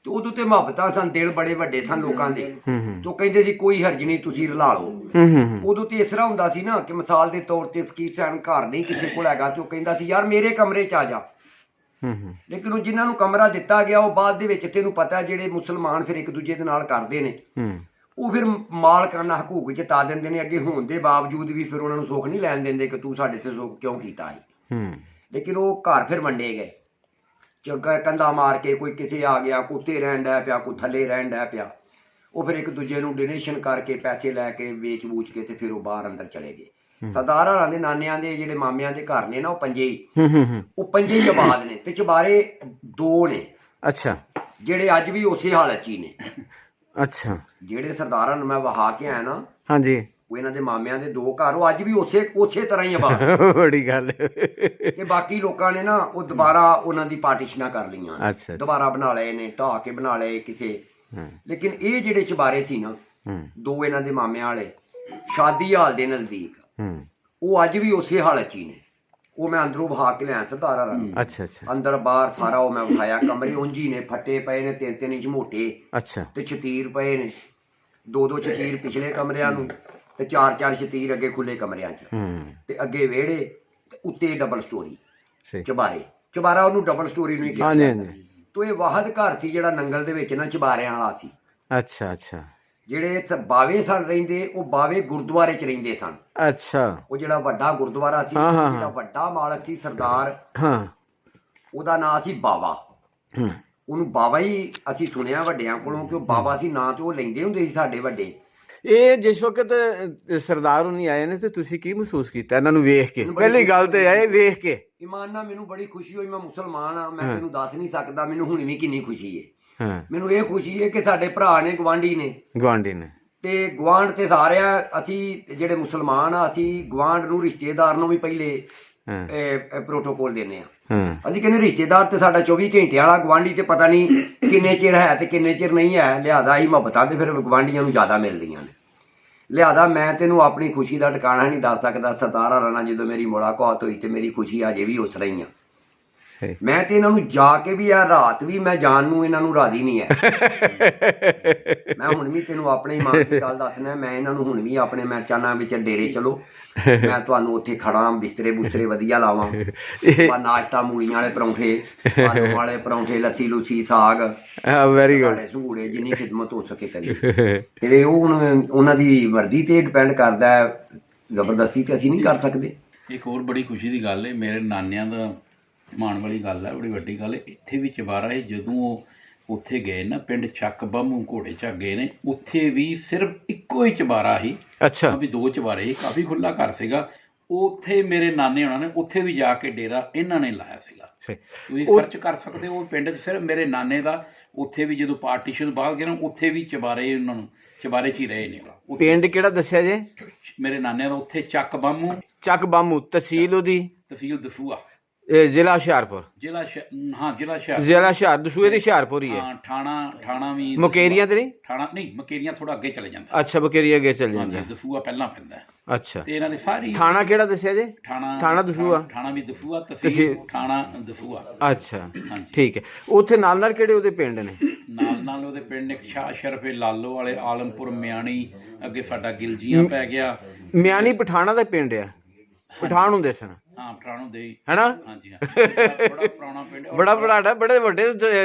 S3: ਤੇ ਉਦੋਂ ਤੇ ਮੁਹੱਬਤਾਂ ਸਨ, ਦਿਲ ਬੜੇ ਵੱਡੇ ਸਨ ਲੋਕਾਂ ਦੇ, ਤੇ ਉਹ ਕਹਿੰਦੇ ਸੀ ਕੋਈ ਹਰਜ ਨਹੀਂ ਤੁਸੀਂ ਰਲਾ ਲਓ। ਉਦੋਂ ਤੇ ਇਸ ਤਰ੍ਹਾਂ ਹੁੰਦਾ ਸੀ ਨਾ ਕਿ ਮਿਸਾਲ ਦੇ ਤੌਰ ਤੇ ਫਕੀਰ ਸਾਹਿਬ ਘਰ ਨਹੀਂ ਕਿਸੇ ਕੋਲ ਹੈਗਾ ਤੇ ਉਹ ਕਹਿੰਦਾ ਸੀ ਯਾਰ ਮੇਰੇ ਕਮਰੇ 'ਚ ਆ ਜਾ, ਲੇਕਿਨ ਉਹ ਜਿਨ੍ਹਾਂ ਨੂੰ ਕਮਰਾ ਦਿੱਤਾ ਗਿਆ ਉਹ ਬਾਅਦ ਦੇ ਵਿੱਚ ਤੈਨੂੰ ਪਤਾ ਜਿਹੜੇ ਮੁਸਲਮਾਨ ਫਿਰ ਇੱਕ ਦੂਜੇ ਦੇ ਨਾਲ ਕਰਦੇ ਨੇ, ਉਹ ਫਿਰ ਮਾਲ ਕਰਨਾ ਹਕੂਕ ਜਤਾ ਦਿੰਦੇ ਨੇ, ਅੱਗੇ ਹੋਣ ਦੇ ਬਾਵਜੂਦ ਵੀ ਫਿਰ ਉਹਨਾਂ ਨੂੰ ਸੁੱਖ ਨਹੀਂ ਲੈਣ ਦਿੰਦੇ ਕਿ ਤੂੰ ਸਾਡੇ ਤੇ ਸੁੱਖ ਕਿਉਂ ਕੀਤਾ ਹੈ। ਲੇਕਿਨ ਉਹ ਘਰ ਫਿਰ ਵੰਡੇ ਗਏ, ਚੰਗਾ ਕੰਧਾ ਮਾਰ ਕੇ ਕੋਈ ਕਿਸੇ ਆ ਗਿਆ, ਕੋਈ ਉੱਤੇ ਰਹਿਣ ਡਿਆ ਪਿਆ, ਕੋਈ ਥੱਲੇ ਰਹਿਣ ਡਿਆ ਪਿਆ, ਉਹ ਫਿਰ ਇੱਕ ਦੂਜੇ ਨੂੰ ਡੋਨੇਸ਼ਨ ਕਰਕੇ ਪੈਸੇ ਲੈ ਕੇ ਵੇਚ ਵੂਚ ਕੇ ਤੇ ਫਿਰ ਉਹ ਬਾਹਰ ਅੰਦਰ ਚਲੇ ਗਏ। ਸਰਦਾਰ ਹਾਰਾਂ ਦੇ ਨਾਨਿਆਂ ਦੇ ਜਿਹੜੇ ਮਾਮਿਆਂ ਦੇ ਘਰ ਨੇ ਨਾ ਉਹ ਪੰਜੇ ਹੀ, ਉਹ ਪੰਜੇ ਹੀ ਆਬਾਦ ਨੇ ਤੇ ਚੁਬਾਰੇ 2 ਨੇ। ਅੱਛਾ, ਜਿਹੜੇ ਅੱਜ ਵੀ ਉਸੇ ਹਾਲਤ 'ਚ ਹੀ ਨੇ।
S2: ਅੱਛਾ,
S3: ਜਿਹੜੇ ਸਰਦਾਰਾਂ ਨੂੰ ਮੈਂ ਵਹਾ ਕੇ ਆਇਆ ਨਾ,
S2: ਹਾਂਜੀ,
S3: ਉਹ ਇਹਨਾਂ ਦੇ ਮਾਮਿਆਂ ਦੇ 2 ਘਰ ਉਹ ਅੱਜ ਵੀ ਉਸੇ ਤਰ੍ਹਾਂ ਹੀ ਆਬਾਦ।
S2: ਬੜੀ ਗੱਲ
S3: ਤੇ ਬਾਕੀ ਲੋਕਾਂ ਨੇ ਨਾ ਉਹ ਦੁਬਾਰਾ ਉਹਨਾਂ ਦੀ ਪਾਰਟੀਸ਼ਨਾਂ ਕਰ ਲਈਆਂ,
S2: ਅੱਛਾ,
S3: ਦੁਬਾਰਾ ਬਣਾ ਲਏ ਨੇ, ਢਾਹ ਕੇ ਬਣਾ ਲਏ ਕਿਸੇ। ਲੇਕਿਨ ਇਹ ਜਿਹੜੇ ਚੁਬਾਰੇ ਸੀ ਨਾ 2 ਇਹਨਾਂ ਦੇ ਮਾਮਿਆਂ ਵਾਲੇ ਸ਼ਾਦੀ ਹਾਲ ਦੇ ਨਜ਼ਦੀਕ, ਉਹ ਅੱਜ ਵੀ ਉਸੇ ਹਾਲਤ 'ਚ ਹੀ ਨੇ। ਉਹ ਮੈਂ ਅੰਦਰੋਂ ਵਹਾ ਕੇ ਲਿਆ ਸਰਦਾਰਾਂ ਨੂੰ,
S2: ਅੱਛਾ ਅੱਛਾ,
S3: ਅੰਦਰ ਬਾਹਰ ਸਾਰਾ ਉਹ ਮੈਂ ਵਿਖਾਇਆ। ਕਮਰੇ ਉਂਝ ਹੀ ਨੇ, ਫੱਟੇ ਪਏ ਨੇ 3-3 ਇੰਚ ਮੋਟੇ,
S2: ਅੱਛਾ,
S3: ਤੇ ਛਤੀਰ ਪਏ ਨੇ, 2-2 ਛਤੀਰ ਪਿਛਲੇ ਕਮਰਿਆਂ ਨੂੰ ਤੇ 4-4 ਛਤੀਰ ਅੱਗੇ ਖੁੱਲੇ ਕਮਰਿਆਂ 'ਚ, ਤੇ ਅੱਗੇ ਵਿਹੜੇ ਤੇ ਉੱਤੇ ਡਬਲ ਸਟੋਰੀ ਚੁਬਾਰਾ ਉਹਨੂੰ ਡਬਲ ਸਟੋਰੀ ਨੂੰ ਹੀ ਕਿਹਾ। ਤੋ ਇਹ ਵਾਹਦ ਘਰ ਸੀ ਜਿਹੜਾ ਨੰਗਲ ਦੇ ਵਿੱਚ ਨਾ ਚੁਬਾਰਿਆਂ ਵਾਲਾ ਸੀ।
S2: ਅੱਛਾ ਅੱਛਾ,
S3: ਜਿਹੜੇ ਬਾਵੇ ਸਨ ਰਹਿੰਦੇ ਉਹ ਬਾਵੇ ਗੁਰਦੁਆਰੇ 'ਚ ਰਹਿੰਦੇ ਸਨ।
S2: ਅੱਛਾ,
S3: ਉਹ ਜਿਹੜਾ ਵੱਡਾ ਗੁਰਦੁਆਰਾ ਸੀ, ਜਿਹੜਾ ਵੱਡਾ ਮਾਲਕ ਸੀ ਸਰਦਾਰ, ਉਹਦਾ ਨਾਂ ਸੀ ਬਾਵਾ। ਉਹਨੂੰ ਬਾਵਾ ਹੀ ਅਸੀਂ ਸੁਣਿਆ ਵੱਡਿਆਂ ਕੋਲੋਂ ਕਿ ਉਹ ਬਾਵਾ ਸੀ, ਨਾਂ ਤੇ ਉਹ ਲੈਂਦੇ ਹੁੰਦੇ ਸੀ ਸਾਡੇ ਵੱਡੇ।
S2: ਇਹ ਜਿਸ ਵਕਤ ਸਰਦਾਰ ਹੁਣੀ ਆਏ ਨੇ ਤੇ ਤੁਸੀਂ ਕੀ ਮਹਿਸੂਸ ਕੀਤਾ ਇਹਨਾਂ ਨੂੰ ਵੇਖ ਕੇ? ਪਹਿਲੀ ਗੱਲ ਤੇ ਆਏ ਵੇਖ ਕੇ
S3: ਇਮਾਨ ਨਾਲ ਮੈਨੂੰ ਬੜੀ ਖੁਸ਼ੀ ਹੋਈ। ਮੈਂ ਮੁਸਲਮਾਨ ਆ, ਮੈਂ ਤੈਨੂੰ ਦੱਸ ਨਹੀਂ ਸਕਦਾ ਮੈਨੂੰ ਹੁਣ ਵੀ ਕਿੰਨੀ ਖੁਸ਼ੀ ਹੈ। ਮੈਨੂੰ ਇਹ ਖੁਸ਼ੀ ਹੈ ਕਿ ਸਾਡੇ ਭਰਾ ਨੇ, ਗਵਾਂਢੀ ਨੇ ਤੇ ਗਵਾਂਢ ਤੇ ਸਾਰਿਆ ਅਸੀਂ ਜਿਹੜੇ ਮੁਸਲਮਾਨ ਆ, ਅਸੀਂ ਗਵਾਂਢ ਨੂੰ, ਰਿਸ਼ਤੇਦਾਰ ਨੂੰ ਵੀ ਪਹਿਲੇ ਪ੍ਰੋਟੋਕੋਲ ਦਿੰਦੇ ਆ। ਅਸੀਂ ਕਹਿੰਦੇ ਰਿਸ਼ਤੇਦਾਰ ਤੇ ਸਾਡਾ 24 ਘੰਟੇ ਵਾਲਾ, ਗਵਾਂਢੀ ਤੇ ਪਤਾ ਨਹੀਂ ਕਿੰਨੇ ਚਿਰ ਹੈ ਤੇ ਕਿੰਨੇ ਚਿਰ ਨਹੀਂ ਹੈ। ਲਿਆਦਾ ਹੀ ਮੁਹੱਬਤਾਂ ਤੇ ਫਿਰ ਗਵਾਂਢੀਆਂ ਨੂੰ ਜ਼ਿਆਦਾ ਮਿਲਦੀਆਂ ਨੇ। ਲਿਆਦਾ ਮੈਂ ਤੈਨੂੰ ਆਪਣੀ ਖੁਸ਼ੀ ਦਾ ਟਿਕਾਣਾ ਨਹੀਂ ਦੱਸ ਸਕਦਾ। ਸਰਦਾਰ ਹਾਰਾਂ ਨਾਲ ਜਦੋਂ ਮੇਰੀ ਮੁਲਾਕਾਤ ਹੋਈ ਤੇ ਮੇਰੀ ਖੁਸ਼ੀ ਅਜੇ ਵੀ ਉਸ ਤਰ੍ਹਾਂ ਹੀ ਆ। ਮੈਂ ਤੇ ਇਹਨਾਂ ਨੂੰ ਜਾ ਕੇ ਵੀ ਆ, ਰਾਤ ਵੀ ਮੈਂ ਜਾਣ ਨੂੰ ਇਹਨਾਂ ਨੂੰ ਰਾਜ਼ੀ ਨਹੀਂ ਹੈ। ਮੈਂ ਹੁਣ ਵੀ ਤੈਨੂੰ ਆਪਣੇ ਇਮਾਨ ਦੀ ਗੱਲ ਦੱਸਣਾ, ਮੈਂ ਇਹਨਾਂ ਨੂੰ ਹੁਣ ਵੀ ਆਪਣੇ, ਮੈਂ ਚਾਹਨਾ ਵਿੱਚ ਡੇਰੇ ਚਲੋ, ਮੈਂ ਤੁਹਾਨੂੰ ਉੱਥੇ ਖੜਾ, ਬਿਸਤਰੇ ਬੁਸਤਰੇ ਵਧੀਆ ਲਾਵਾਂ, ਨਾਸ਼ਤਾ, ਮੂਲੀਆਂ ਵਾਲੇ ਪਰੌਂਠੇ, ਆਲੂ ਵਾਲੇ ਪਰੌਂਠੇ, ਲੱਸੀ ਲੂਸੀ, ਸਾਗ,
S2: ਵੈਰੀ ਗੁੱਡ,
S3: ਸੰਘੂੜੇ, ਜਿੰਨੀ ਖਿਦਮਤ ਹੋ ਸਕੇ ਕਰੀ। ਤੇ ਉਹ ਹੁਣ ਉਹਨਾਂ ਦੀ ਮਰਜ਼ੀ ਤੇ ਡਿਪੈਂਡ ਕਰਦਾ ਹੈ, ਜ਼ਬਰਦਸਤੀ ਤੇ ਅਸੀਂ ਨਹੀਂ ਕਰ ਸਕਦੇ।
S1: ਇੱਕ ਹੋਰ ਬੜੀ ਖੁਸ਼ੀ ਦੀ ਗੱਲ ਹੈ, ਮੇਰੇ ਨਾਨਿਆਂ ਦਾ ਮਾਣ ਵਾਲੀ ਗੱਲ ਹੈ, ਬੜੀ ਵੱਡੀ ਗੱਲ ਹੈ। ਇੱਥੇ ਵੀ ਚੁਬਾਰਾ ਹੈ, ਜਦੋਂ ਉਹ ਉੱਥੇ ਗਏ ਨਾ ਪਿੰਡ ਚੱਕ ਬਾਮੂ ਘੋੜੇ ਚੱਕ ਗਏ ਨੇ, ਉੱਥੇ ਵੀ ਸਿਰਫ ਇੱਕੋ ਹੀ ਚੁਬਾਰਾ ਸੀ। ਅੱਛਾ, ਵੀ 2 ਚੁਬਾਰੇ, ਕਾਫੀ ਖੁੱਲਾ ਘਰ ਸੀਗਾ। ਉੱਥੇ ਮੇਰੇ ਨਾਨੇ ਹੋਣਾ ਨੇ ਉੱਥੇ ਵੀ ਜਾ ਕੇ ਡੇਰਾ ਇਹਨਾਂ ਨੇ ਲਾਇਆ ਸੀਗਾ। ਤੁਸੀਂ ਸਰਚ ਕਰ ਸਕਦੇ ਹੋ ਪਿੰਡ 'ਚ। ਫਿਰ ਮੇਰੇ ਨਾਨੇ ਦਾ ਉੱਥੇ ਵੀ ਜਦੋਂ ਪਾਰਟੀਸ਼ਨ ਬਾਹਰ ਗਏ ਨਾ, ਉੱਥੇ ਵੀ ਚੁਬਾਰੇ, ਉਹਨਾਂ ਨੂੰ ਚੁਬਾਰੇ 'ਚ ਹੀ ਰਹੇ ਨੇ।
S2: ਪਿੰਡ ਕਿਹੜਾ ਦੱਸਿਆ ਜੇ
S1: ਮੇਰੇ ਨਾਨੇ ਦਾ? ਉੱਥੇ ਚੱਕ ਬਾਮੂ,
S2: ਤਹਿਸੀਲ ਉਹਦੀ?
S1: ਤਹਿਸੀਲ ਦਸੂਆ,
S2: ਜ਼ਿਲ੍ਹਾ ਹੁਸ਼ਿਆਰਪੁਰ। ਜ਼ਿਲ੍ਹਾ ਹੁਸ਼ਿਆਰ, ਦਸੂਏ ਦੀ ਹੁਸ਼ਿਆਰਪੁਰ ਹੀ ਹੈ।
S1: ਠਾਣਾ ਵੀ,
S2: ਮੁਕੇਰੀਆਂ ਤੇ ਨਹੀਂ?
S1: ਠਾਣਾ ਨਹੀਂ, ਮੁਕੇਰੀਆਂ ਥੋੜਾ ਅੱਗੇ ਚਲੇ ਜਾਂਦਾ।
S2: ਅੱਛਾ, ਮੁਕੇਰੀਆਂ ਅੱਗੇ ਚਲੇ ਜਾਂਦਾ,
S1: ਦਸੂਆ ਪਹਿਲਾਂ ਪੈਂਦਾ।
S2: ਅੱਛਾ,
S1: ਤੇ ਇਹਨਾਂ ਦੀ ਸਾਰੀ
S2: ਥਾਣਾ ਕਿਹੜਾ ਦੱਸਿਆ ਜੇ? ਥਾਣਾ ਦਸੂਆ,
S1: ਠਾਣਾ ਵੀ ਦਸੂਆ, ਤਹਿਸੀਲ ਠਾਣਾ ਦਸੂਆ।
S2: ਅੱਛਾ, ਠੀਕ ਹੈ। ਉੱਥੇ ਨਾਲ ਨਾਲ ਕਿਹੜੇ ਉਹਦੇ ਪਿੰਡ ਨੇ?
S1: ਨਾਲ ਉਹਦੇ ਪਿੰਡ ਨੇ ਸ਼ਾਹ ਸ਼ਰਫੇ, ਲਾਲੋ ਵਾਲੇ, ਆਲਮਪੁਰ, ਮਿਆਣੀ, ਅੱਗੇ ਸਾਡਾ ਗਿਲਜੀਆਂ ਪੈ ਗਿਆ।
S2: ਮਿਆਣੀ ਪਠਾਣਾ ਦਾ ਪਿੰਡ ਆ, ਪਠਾਨ ਹੁੰਦੇ ਸਨ।
S1: ਹਾਂ, ਪਠਾਨ ਹੁੰਦੇ
S2: ਹੈਨਾ?
S1: ਹਾਂਜੀ ਹਾਂ, ਬੜਾ ਪੁਰਾਣਾ ਪਿੰਡ,
S2: ਬੜਾ ਪੁਰਾਣਾ, ਬੜੇ ਵੱਡੇ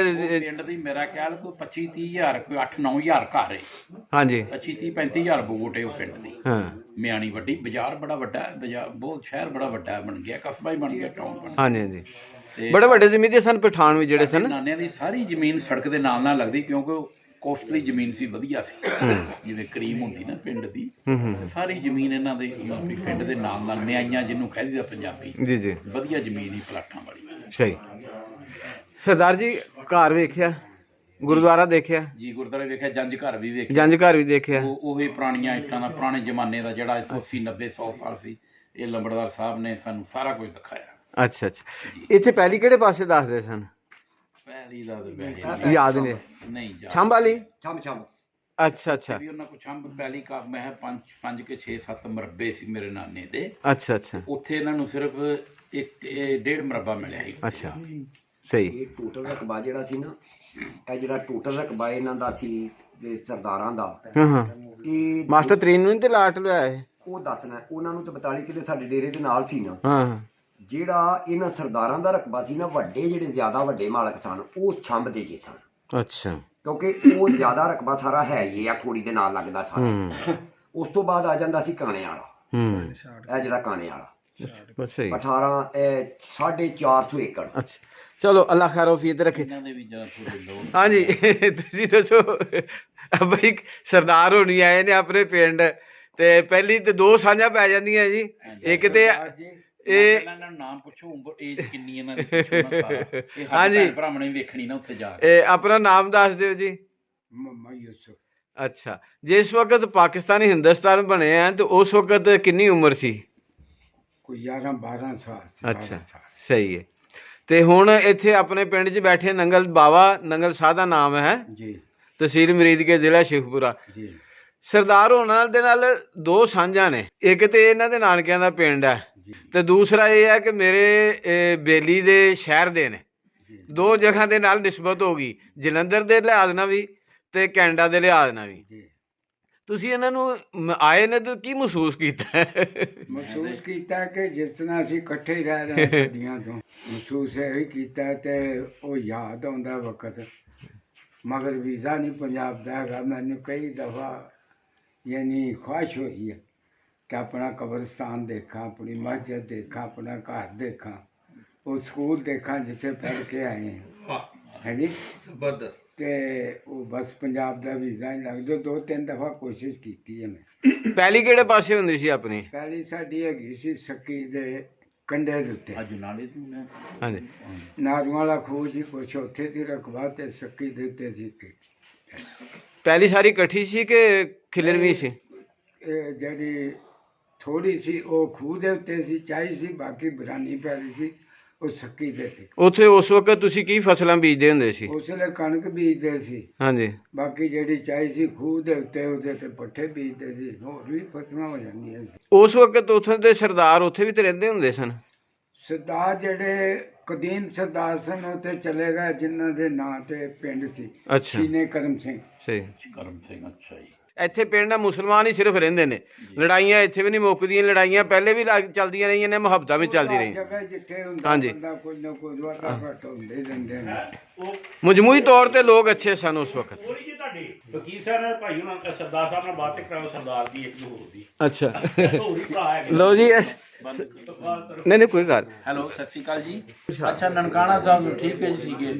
S1: ਪਿੰਡ ਦੀ। ਮੇਰਾ ਖਿਆਲ ਕੋਈ 25-30 ਹਜ਼ਾਰ, ਕੋਈ 8-9 ਹਜ਼ਾਰ ਘਰ ਹੈ। ਹਾਂਜੀ, 25-30-35 ਹਜ਼ਾਰ ਵੋਟ ਹੈ ਉਹ ਪਿੰਡ ਦੀ। ਮਿਆਣੀ ਵੱਡੀ, ਬਾਜ਼ਾਰ ਬੜਾ ਵੱਡਾ ਹੈ, ਬਾਜ਼ਾਰ ਬਹੁਤ, ਸ਼ਹਿਰ ਬੜਾ ਵੱਡਾ ਬਣ ਗਿਆ, ਕਸਬਾ ਹੀ ਬਣ ਗਿਆ, ਟਾਊਨ ਬਣ ਗਿਆ। ਹਾਂਜੀ ਹਾਂਜੀ, ਬੜੇ ਵੱਡੇ ਜ਼ਮੀਨ ਸਨ ਪਠਾਨ ਵੀ ਜਿਹੜੇ ਸਨ। ਨਾਨਿਆਂ ਦੀ ਸਾਰੀ ਜ਼ਮੀਨ ਸੜਕ ਦੇ ਨਾਲ ਨਾਲ ਲੱਗਦੀ, ਕਿਉਂਕਿ ਕੋਸਟਲੀ ਜ਼ਮੀਨ ਸੀ, ਵਧੀਆ ਸੀ, ਜਿਵੇਂ ਕਰੀਮ ਹੁੰਦੀ ਨਾ ਪਿੰਡ ਦੀ, ਸਾਰੀ ਜ਼ਮੀਨ ਇਹਨਾਂ ਦੇ ਪਿੰਡ ਦੇ ਨਾਲ ਨਾਲ, ਨਿਆਈਆਂ ਜਿਹਨੂੰ ਕਹਿ ਦਿੰਦਾ ਪੰਜਾਬੀ, ਜੀ, ਵਧੀਆ ਜ਼ਮੀਨ ਹੀ, ਪਲਾਟਾਂ ਵਾਲੀ। ਸਹੀ। ਸਰਦਾਰ ਜੀ, ਘਰ ਵੇਖਿਆ
S2: ਗੁਰਦੁਆਰਾ ਦੇਖਿਆ,
S1: ਜੀ ਗੁਰਦੁਆਰੇ ਵੇਖਿਆ, ਜੰਜ ਘਰ ਵੀ ਵੇਖਿਆ,
S2: ਜੰਜ ਘਰ ਵੀ ਦੇਖਿਆ।
S1: ਉਹੀ ਪੁਰਾਣੀਆਂ ਇੱਟਾਂ ਦਾ, ਪੁਰਾਣੇ ਜ਼ਮਾਨੇ ਦਾ ਜਿਹੜਾ 80 90 100 ਸਾਲ ਸੀ, ਇਹ ਲੰਬੜਦਾਰ ਸਾਹਿਬ ਨੇ ਸਾਨੂੰ ਸਾਰਾ ਕੁਝ ਦਿਖਾਇਆ।
S2: ਅੱਛਾ ਅੱਛਾ, ਇੱਥੇ ਪਹਿਲੀ ਕਿਹੜੇ ਪਾਸੇ ਦੱਸਦੇ ਸਨ?
S1: ਪਹਿਲੀ ਦਾ ਤਾਂ ਵੈਸੇ
S2: ਯਾਦ ਨੇ
S1: ਨਹੀਂ ਜਾ
S2: ਛੰਭ ਵਾਲੀ।
S3: ਛੰਮ
S2: ਅੱਛਾ ਅੱਛਾ
S1: ਵੀ ਉਹਨਾਂ ਕੋਲ ਛੰਭ ਪਹਿਲੀ ਕਾ ਮੈਂ 5 ਕੇ 6 7 ਮਰਬੇ ਸੀ ਮੇਰੇ ਨਾਨੇ ਦੇ।
S2: ਅੱਛਾ ਅੱਛਾ
S1: ਉੱਥੇ ਇਹਨਾਂ ਨੂੰ ਸਿਰਫ 1.5 ਮਰਬਾ ਮਿਲਿਆ ਸੀ।
S2: ਅੱਛਾ ਸਹੀ।
S3: ਇਹ ਟੋਟਲ ਰਕਬਾ ਜਿਹੜਾ ਸੀ ਨਾ, ਇਹ ਜਿਹੜਾ ਟੋਟਲ ਰਕਬਾ ਇਹਨਾਂ ਦਾ ਸੀ ਇਹ ਸਰਦਾਰਾਂ ਦਾ,
S2: ਹਾਂ ਹਾਂ,
S3: ਇਹ
S2: ਮਾਸਟਰ ਤਰੀਨ ਨੂੰ ਨੀ ਤੇ ਲਾਟ ਲਿਆ ਇਹ?
S3: ਉਹ ਦੱਸਣਾ ਉਹਨਾਂ ਨੂੰ ਤਾਂ 42 ਕਿੱਲੇ ਸਾਡੇ ਡੇਰੇ ਦੇ ਨਾਲ ਸੀ ਨਾ।
S2: ਹਾਂ ਹਾਂ
S3: ਜਿਹੜਾ ਇਹਨਾਂ ਸਰਦਾਰਾਂ ਦਾ ਰਕਬਾ ਸੀ ਨਾ, ਵੱਡੇ ਜਿਹੜੇ ਜ਼ਿਆਦਾ ਵੱਡੇ ਮਾਲਕ ਸਨ ਉਹ ਛੰਭ ਦੇ ਜੇ ਸਨ,
S2: ਅੱਛਾ।
S3: ਕਿਉਂਕਿ ਉਹ ਜ਼ਿਆਦਾ ਰਕਬਾ ਸਾਰਾ ਹੈ ਹੀ ਆ, ਖੋੜੀ ਦੇ ਨਾਲ ਲੱਗਦਾ ਸਾਰਾ। ਉਸ ਤੋਂ ਬਾਅਦ ਆ ਜਾਂਦਾ ਸੀ ਕਾਣੇ ਵਾਲਾ, ਇਹ ਜਿਹੜਾ ਕਾਣੇ ਵਾਲਾ
S2: ਬਸ ਸਹੀ।
S3: 18 ਇਹ 450 ਏਕੜ।
S2: ਅੱਛਾ ਚਲੋ, ਅੱਲਾ ਖੈਰੋ ਫੀਤ ਰੱਖੇ।
S1: ਇਹਨਾਂ ਦੇ ਵੀ ਜ਼ਿਆਦਾ ਪੂਰੇ ਲੋਕ।
S2: ਹਾਂਜੀ ਤੁਸੀਂ ਦੱਸੋ ਬਈ, ਸਰਦਾਰ ਹੋਣੀ ਆਏ ਨੇ ਆਪਣੇ ਪਿੰਡ, ਤੇ ਪਹਿਲੀ ਤੇ ਦੋ ਸਾਂਝਾਂ ਪੈ ਜਾਂਦੀਆਂ ਜੀ। ਇੱਕ ਤੇ ਇਹ
S1: ਇਹਨਾਂ ਨੂੰ ਨਾਮ ਪੁੱਛੋ, ਉਮਰ ਏਜ ਕਿੰਨੀ ਇਹਨਾਂ ਦੀ ਪੁੱਛੋ ਨਾ ਸਾਰਾ। ਇਹ
S2: ਹਾਂਜੀ।
S1: ਸਾਡੇ ਭਰਾਵਾਂ ਨੇ ਵੇਖਣੀ ਨਾ ਉੱਥੇ ਜਾ ਕੇ।
S2: ਇਹ ਆਪਣਾ ਨਾਮ ਦੱਸ ਦਿਓ ਜੀ।
S4: ਮੁਹੰਮਦ ਯੂਸਫ।
S2: ਅੱਛਾ, ਜਿਸ ਵਕਤ ਪਾਕਿਸਤਾਨ ਹਿੰਦੁਸਤਾਨ ਬਣੇ ਆ ਤੇ ਉਸ ਵਕਤ ਕਿੰਨੀ ਉਮਰ ਸੀ?
S4: ਕੋਈ 11 12 ਸਾਲ ਸੀ।
S2: ਅੱਛਾ ਸਹੀ ਹੈ। ਤੇ ਹੁਣ ਇੱਥੇ ਆਪਣੇ ਪਿੰਡ 'ਚ ਬੈਠੇ ਨੰਗਲ ਬਾਵਾ, ਨੰਗਲ ਸ਼ਾਹ ਦਾ ਨਾਮ ਹੈ,
S4: ਜੀ
S2: ਤਹਿਸੀਲ ਮਰੀਦਕੇ, ਜ਼ਿਲ੍ਹਾ ਸ਼ੇਖੂਪੁਰਾ।
S4: ਜੀ
S2: ਸਰਦਾਰ ਹੋਣਾ ਦੇ ਨਾਲ ਦੋ ਸਾਂਝਾਂ ਨੇ, ਇੱਕ ਤੇ ਇਹਨਾਂ ਦੇ ਨਾਨਕਿਆਂ ਦਾ ਪਿੰਡ ਹੈ, ਤੇ ਦੂਸਰਾ ਇਹ ਹੈ ਕਿ ਮੇਰੇ ਬੇਲੀ ਦੇ ਸ਼ਹਿਰ ਦੇ ਨੇ। ਦੋ ਜਗ੍ਹਾ ਦੇ ਨਾਲ ਨਿਸਬਤ ਹੋ ਗਈ, ਜਲੰਧਰ ਦੇ ਲਿਹਾਜ਼ ਨਾਲ ਵੀ ਤੇ ਕੈਨੇਡਾ ਦੇ ਲਿਹਾਜ਼ ਨਾਲ ਵੀ।
S4: ਜੀ
S2: ਤੁਸੀਂ ਇਹਨਾਂ ਨੂੰ ਆਏ ਨੇ ਤਾਂ ਕੀ ਮਹਿਸੂਸ ਕੀਤਾ?
S4: ਮਹਿਸੂਸ ਕੀਤਾ ਕਿ ਜਿਸ ਤਰ੍ਹਾਂ ਅਸੀਂ ਇਕੱਠੇ ਹੀ ਰਹਿ ਰਹੇ ਹਾਂ ਸਦੀਆਂ ਤੋਂ, ਮਹਿਸੂਸ ਇਹ ਹੀ ਕੀਤਾ ਤੇ ਉਹ ਯਾਦ ਆਉਂਦਾ ਵਕਤ। ਮਗਰ ਵੀਜ਼ਾ ਨਹੀਂ ਪੰਜਾਬ ਦਾ ਹੈਗਾ। ਮੈਨੂੰ ਕਈ ਦਫਾ ਯਾਨੀ ਖੁਆਇਸ਼ ਹੋਈ ਹੈ ਕਿ ਆਪਣਾ ਕਬਰਸਤਾਨ ਦੇਖਾਂ, ਆਪਣੀ ਮਸਜਿਦ ਦੇਖਾਂ, ਆਪਣਾ ਘਰ ਦੇਖਾਂ, ਉਹ ਸਕੂਲ ਦੇਖਾਂ ਜਿੱਥੇ ਪੜ੍ਹ ਕੇ ਆਏ ਹਾਂ। ਹੈ ਜੀ
S1: ਜ਼ਬਰਦਸਤ।
S4: ਤੇ ਉਹ ਬਸ ਪੰਜਾਬ ਦਾ ਵੀਜ਼ਾ ਨਹੀਂ ਲੱਗਦਾ। 2-3 ਦਫਾ ਕੋਸ਼ਿਸ਼ ਕੀਤੀ ਹੈ ਮੈਂ।
S2: ਪਹਿਲੀ ਕਿਹੜੇ ਪਾਸੇ ਹੁੰਦੀ ਸੀ ਆਪਣੀ?
S4: ਪਹਿਲੀ ਸਾਡੀ ਹੈਗੀ ਸੀ ਸੱਕੀ ਦੇ ਕੰਢੇ ਦੇ ਉੱਤੇ,
S1: ਅੱਜ ਨਾਲੇ ਤੂੰ
S2: ਹਾਂਜੀ,
S4: ਨਾਰੂ ਵਾਲਾ ਖੂਹ ਜੀ ਕੁਛ ਉੱਥੇ ਦੀ ਰਕਬਾ ਤੇ ਸੱਕੀ ਦੇ ਉੱਤੇ ਸੀ।
S2: ਪਹਿਲੀ ਸਾਰੀ ਇਕੱਠੀ ਸੀ ਕਿ ਖਿਲਰਵੀਂ ਸੀ?
S4: ਇਹ ਜਿਹੜੀ ਥੋੜੀ ਸੀ ਉਹ ਖੂਹ ਦੇ ਉੱਤੇ ਸੀ, ਚਾਹੀ ਸੀ, ਬਾਕੀ ਬਰਾਨੀ ਪੈਲੀ ਸੀ ਉਹ ਸੱਕੀ ਦੇ ਸੀ।
S2: ਉੱਥੇ ਉਸ ਵਕਤ ਤੁਸੀਂ ਕੀ ਫਸਲਾਂ ਬੀਜਦੇ ਹੁੰਦੇ ਸੀ?
S4: ਉਸ ਵੇਲੇ ਕਣਕ ਬੀਜਦੇ ਸੀ,
S2: ਹਾਂਜੀ,
S4: ਬਾਕੀ ਜਿਹੜੀ ਚਾਹੀ ਸੀ ਖੂਹ ਦੇ ਉੱਤੇ ਉਹਦੇ ਤੇ ਪੱਠੇ ਬੀਜਦੇ ਸੀ, ਹੋਰ ਵੀ ਫਸਲਾਂ ਹੋ ਜਾਂਦੀਆਂ ਸੀ।
S2: ਉਸ ਵਕਤ ਉੱਥੇ ਦੇ ਸਰਦਾਰ ਉੱਥੇ ਵੀ ਤੇ ਰਹਿੰਦੇ ਹੁੰਦੇ ਸਨ?
S4: ਸਰਦਾਰ ਜਿਹੜੇ ਕਦੀਮ ਸਰਦਾਰ ਸਨ ਉਹ ਤੇ ਚਲੇ ਗਏ, ਜਿਨ੍ਹਾਂ ਦੇ ਨਾਂ ਤੇ ਪਿੰਡ ਸੀ।
S2: ਅੱਛਾ
S4: ਸੀਨੇ ਕਰਮ ਸਿੰਘ।
S2: ਸਹੀ।
S1: ਕਰਮ ਸਿੰਘ। ਅੱਛਾ ਜੀ।
S2: ਇੱਥੇ ਪਿੰਡ ਮੁਸਲਮਾਨ ਹੀ ਸਿਰਫ ਰਹਿੰਦੇ ਨੇ, ਲੜਾਈਆਂ ਇੱਥੇ ਵੀ ਨਹੀਂ ਮੁੱਕਦੀਆਂ। ਲੜਾਈਆਂ ਪਹਿਲੇ ਵੀ ਚੱਲਦੀਆਂ ਰਹੀਆਂ ਨੇ, ਮੁਹੱਬਤਾਂ ਵੀ ਚੱਲਦੀ ਰਹੀਆਂ।
S4: ਜਗ੍ਹਾ ਜਿੱਥੇ ਹੁੰਦਾ
S2: ਹਾਂਜੀ।
S4: ਬੰਦਾ ਕੁਝ ਨਾ ਕੁਝ ਵਾਧਾ ਘਾਟਾ ਹੁੰਦੇ ਹੀ ਰਹਿੰਦੇ ਨੇ।
S2: ਮਜਮੂਈ ਤੌਰ ਤੇ ਲੋਕ ਅੱਛੇ ਸਨ ਉਸ ਵਕਤ।
S5: ਥੋੜੀ ਜਿਹੀ ਤੁਹਾਡੀ ਵਕੀਲ ਸਾਹਿਬ ਭਾਈ ਉਹਨਾਂ ਸਰਦਾਰ ਸਾਹਿਬ ਨਾਲ ਬਾਤ ਕਰਾਓ, ਸਰਦਾਰ ਦੀ ਇੱਕ ਹੋਰ ਦੀ
S2: ਅੱਛਾ
S5: ਹੋਰ ਹੀ ਭਰਾ ਹੈਗੇ।
S2: ਲਓ ਜੀ, ਨਹੀਂ ਨਹੀਂ ਕੋਈ ਗੱਲ।
S1: ਹੈਲੋ, ਸਤਿ ਸ਼੍ਰੀ ਅਕਾਲ ਜੀ। ਅੱਛਾ, ਨਨਕਾਣਾ ਸਾਹਿਬ ਠੀਕ ਹੈ ਜੀ, ਠੀਕ ਹੈ।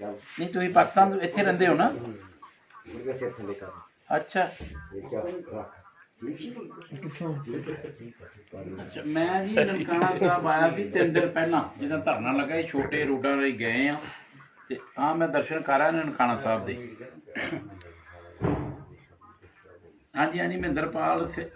S1: ਨਹੀਂ ਤੁਸੀਂ ਪਾਕਿਸਤਾਨ ਤੋਂ ਇੱਥੇ ਰਹਿੰਦੇ ਹੋ ਨਾ? ਅੱਛਾ। ਅੱਛਾ, ਮੈਂ ਜੀ ਨਨਕਾਣਾ ਸਾਹਿਬ ਆਇਆ ਸੀ 3 ਦਿਨ ਪਹਿਲਾਂ, ਜਦੋਂ ਧਰਨਾ ਲੱਗਾ ਸੀ, ਛੋਟੇ ਰੋਡਾਂ ਰਾਹੀਂ ਗਏ ਆ ਤੇ ਹਾਂ ਮੈਂ ਦਰਸ਼ਨ ਕਰ ਆਇਆ ਨਨਕਾਣਾ ਸਾਹਿਬ ਦੇ। ਹਾਂਜੀ ਹਾਂਜੀ, ਮਹਿੰਦਰਪਾਲ ਸੇ।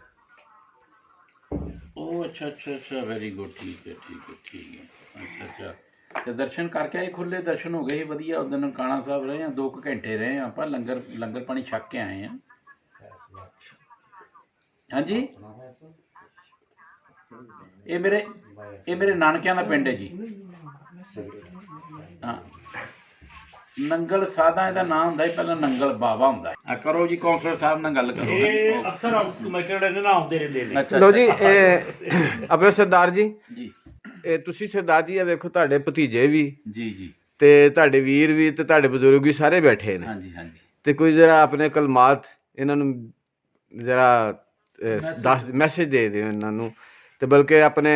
S1: ਉਹ ਅੱਛਾ ਅੱਛਾ ਅੱਛਾ, ਵੈਰੀ ਗੁੱਡ, ਠੀਕ ਹੈ ਠੀਕ ਹੈ ਠੀਕ ਹੈ। ਅੱਛਾ ਅੱਛਾ, ਤੇ ਦਰਸ਼ਨ ਕਰਕੇ ਆਏ, ਖੁੱਲੇ ਦਰਸ਼ਨ ਹੋ ਗਏ ਸੀ, ਵਧੀਆ। ਉਦੋਂ ਨਨਕਾਣਾ ਸਾਹਿਬ ਰਹੇ ਹਾਂ, 2 ਘੰਟੇ ਰਹੇ ਹਾਂ ਆਪਾਂ, ਲੰਗਰ ਪਾਣੀ ਛੱਕ ਕੇ ਆਏ ਹਾਂ। ਹਾਂਜੀ, ਇਹ ਮੇਰੇ ਨਾਨਕਿਆਂ ਦਾ ਪਿੰਡ ਹੈ ਜੀ। ਹਾਂ, ਨੰਗਲ ਸਾਦਾ ਇਹਦਾ ਨਾਮ ਹੁੰਦਾ ਹੈ, ਪਹਿਲਾਂ ਨੰਗਲ ਬਾਵਾ ਹੁੰਦਾ ਹੈ। ਕਰੋ ਜੀ, ਕੌਂਸਲਰ ਸਾਹਿਬ ਨਾਲ ਗੱਲ ਕਰੋ।
S5: ਇਹ ਅਕਸਰ ਕਮੇਟੀ ਦੇ ਨਾ ਆਉਂਦੇ ਰਹਿੰਦੇ ਨੇ।
S1: ਅੱਛਾ
S2: ਲਓ ਜੀ, ਇਹ ਆਪਣੇ ਸਰਦਾਰ ਜੀ,
S1: ਜੀ
S2: ਇਹ ਤੁਸੀਂ ਸਰਦਾਰ ਜੀ, ਇਹ ਵੇਖੋ ਤੁਹਾਡੇ ਭਤੀਜੇ ਵੀ
S1: ਜੀ ਜੀ,
S2: ਤੇ ਤੁਹਾਡੇ ਵੀਰ ਵੀ ਤੇ ਤੁਹਾਡੇ ਬਜ਼ੁਰਗ ਵੀ ਸਾਰੇ ਬੈਠੇ ਨੇ।
S1: ਹਾਂਜੀ ਹਾਂਜੀ।
S2: ਤੇ ਕੋਈ ਜਰਾ ਆਪਣੇ ਕਲਮਾਤ ਇਹਨਾਂ ਨੂੰ ਜਰਾ ਦੱਸ, ਮੈਸੇਜ ਦੇ ਦਿਓ ਇਹਨਾਂ ਨੂੰ। ਤੇ ਬਲਕਿ ਆਪਣੇ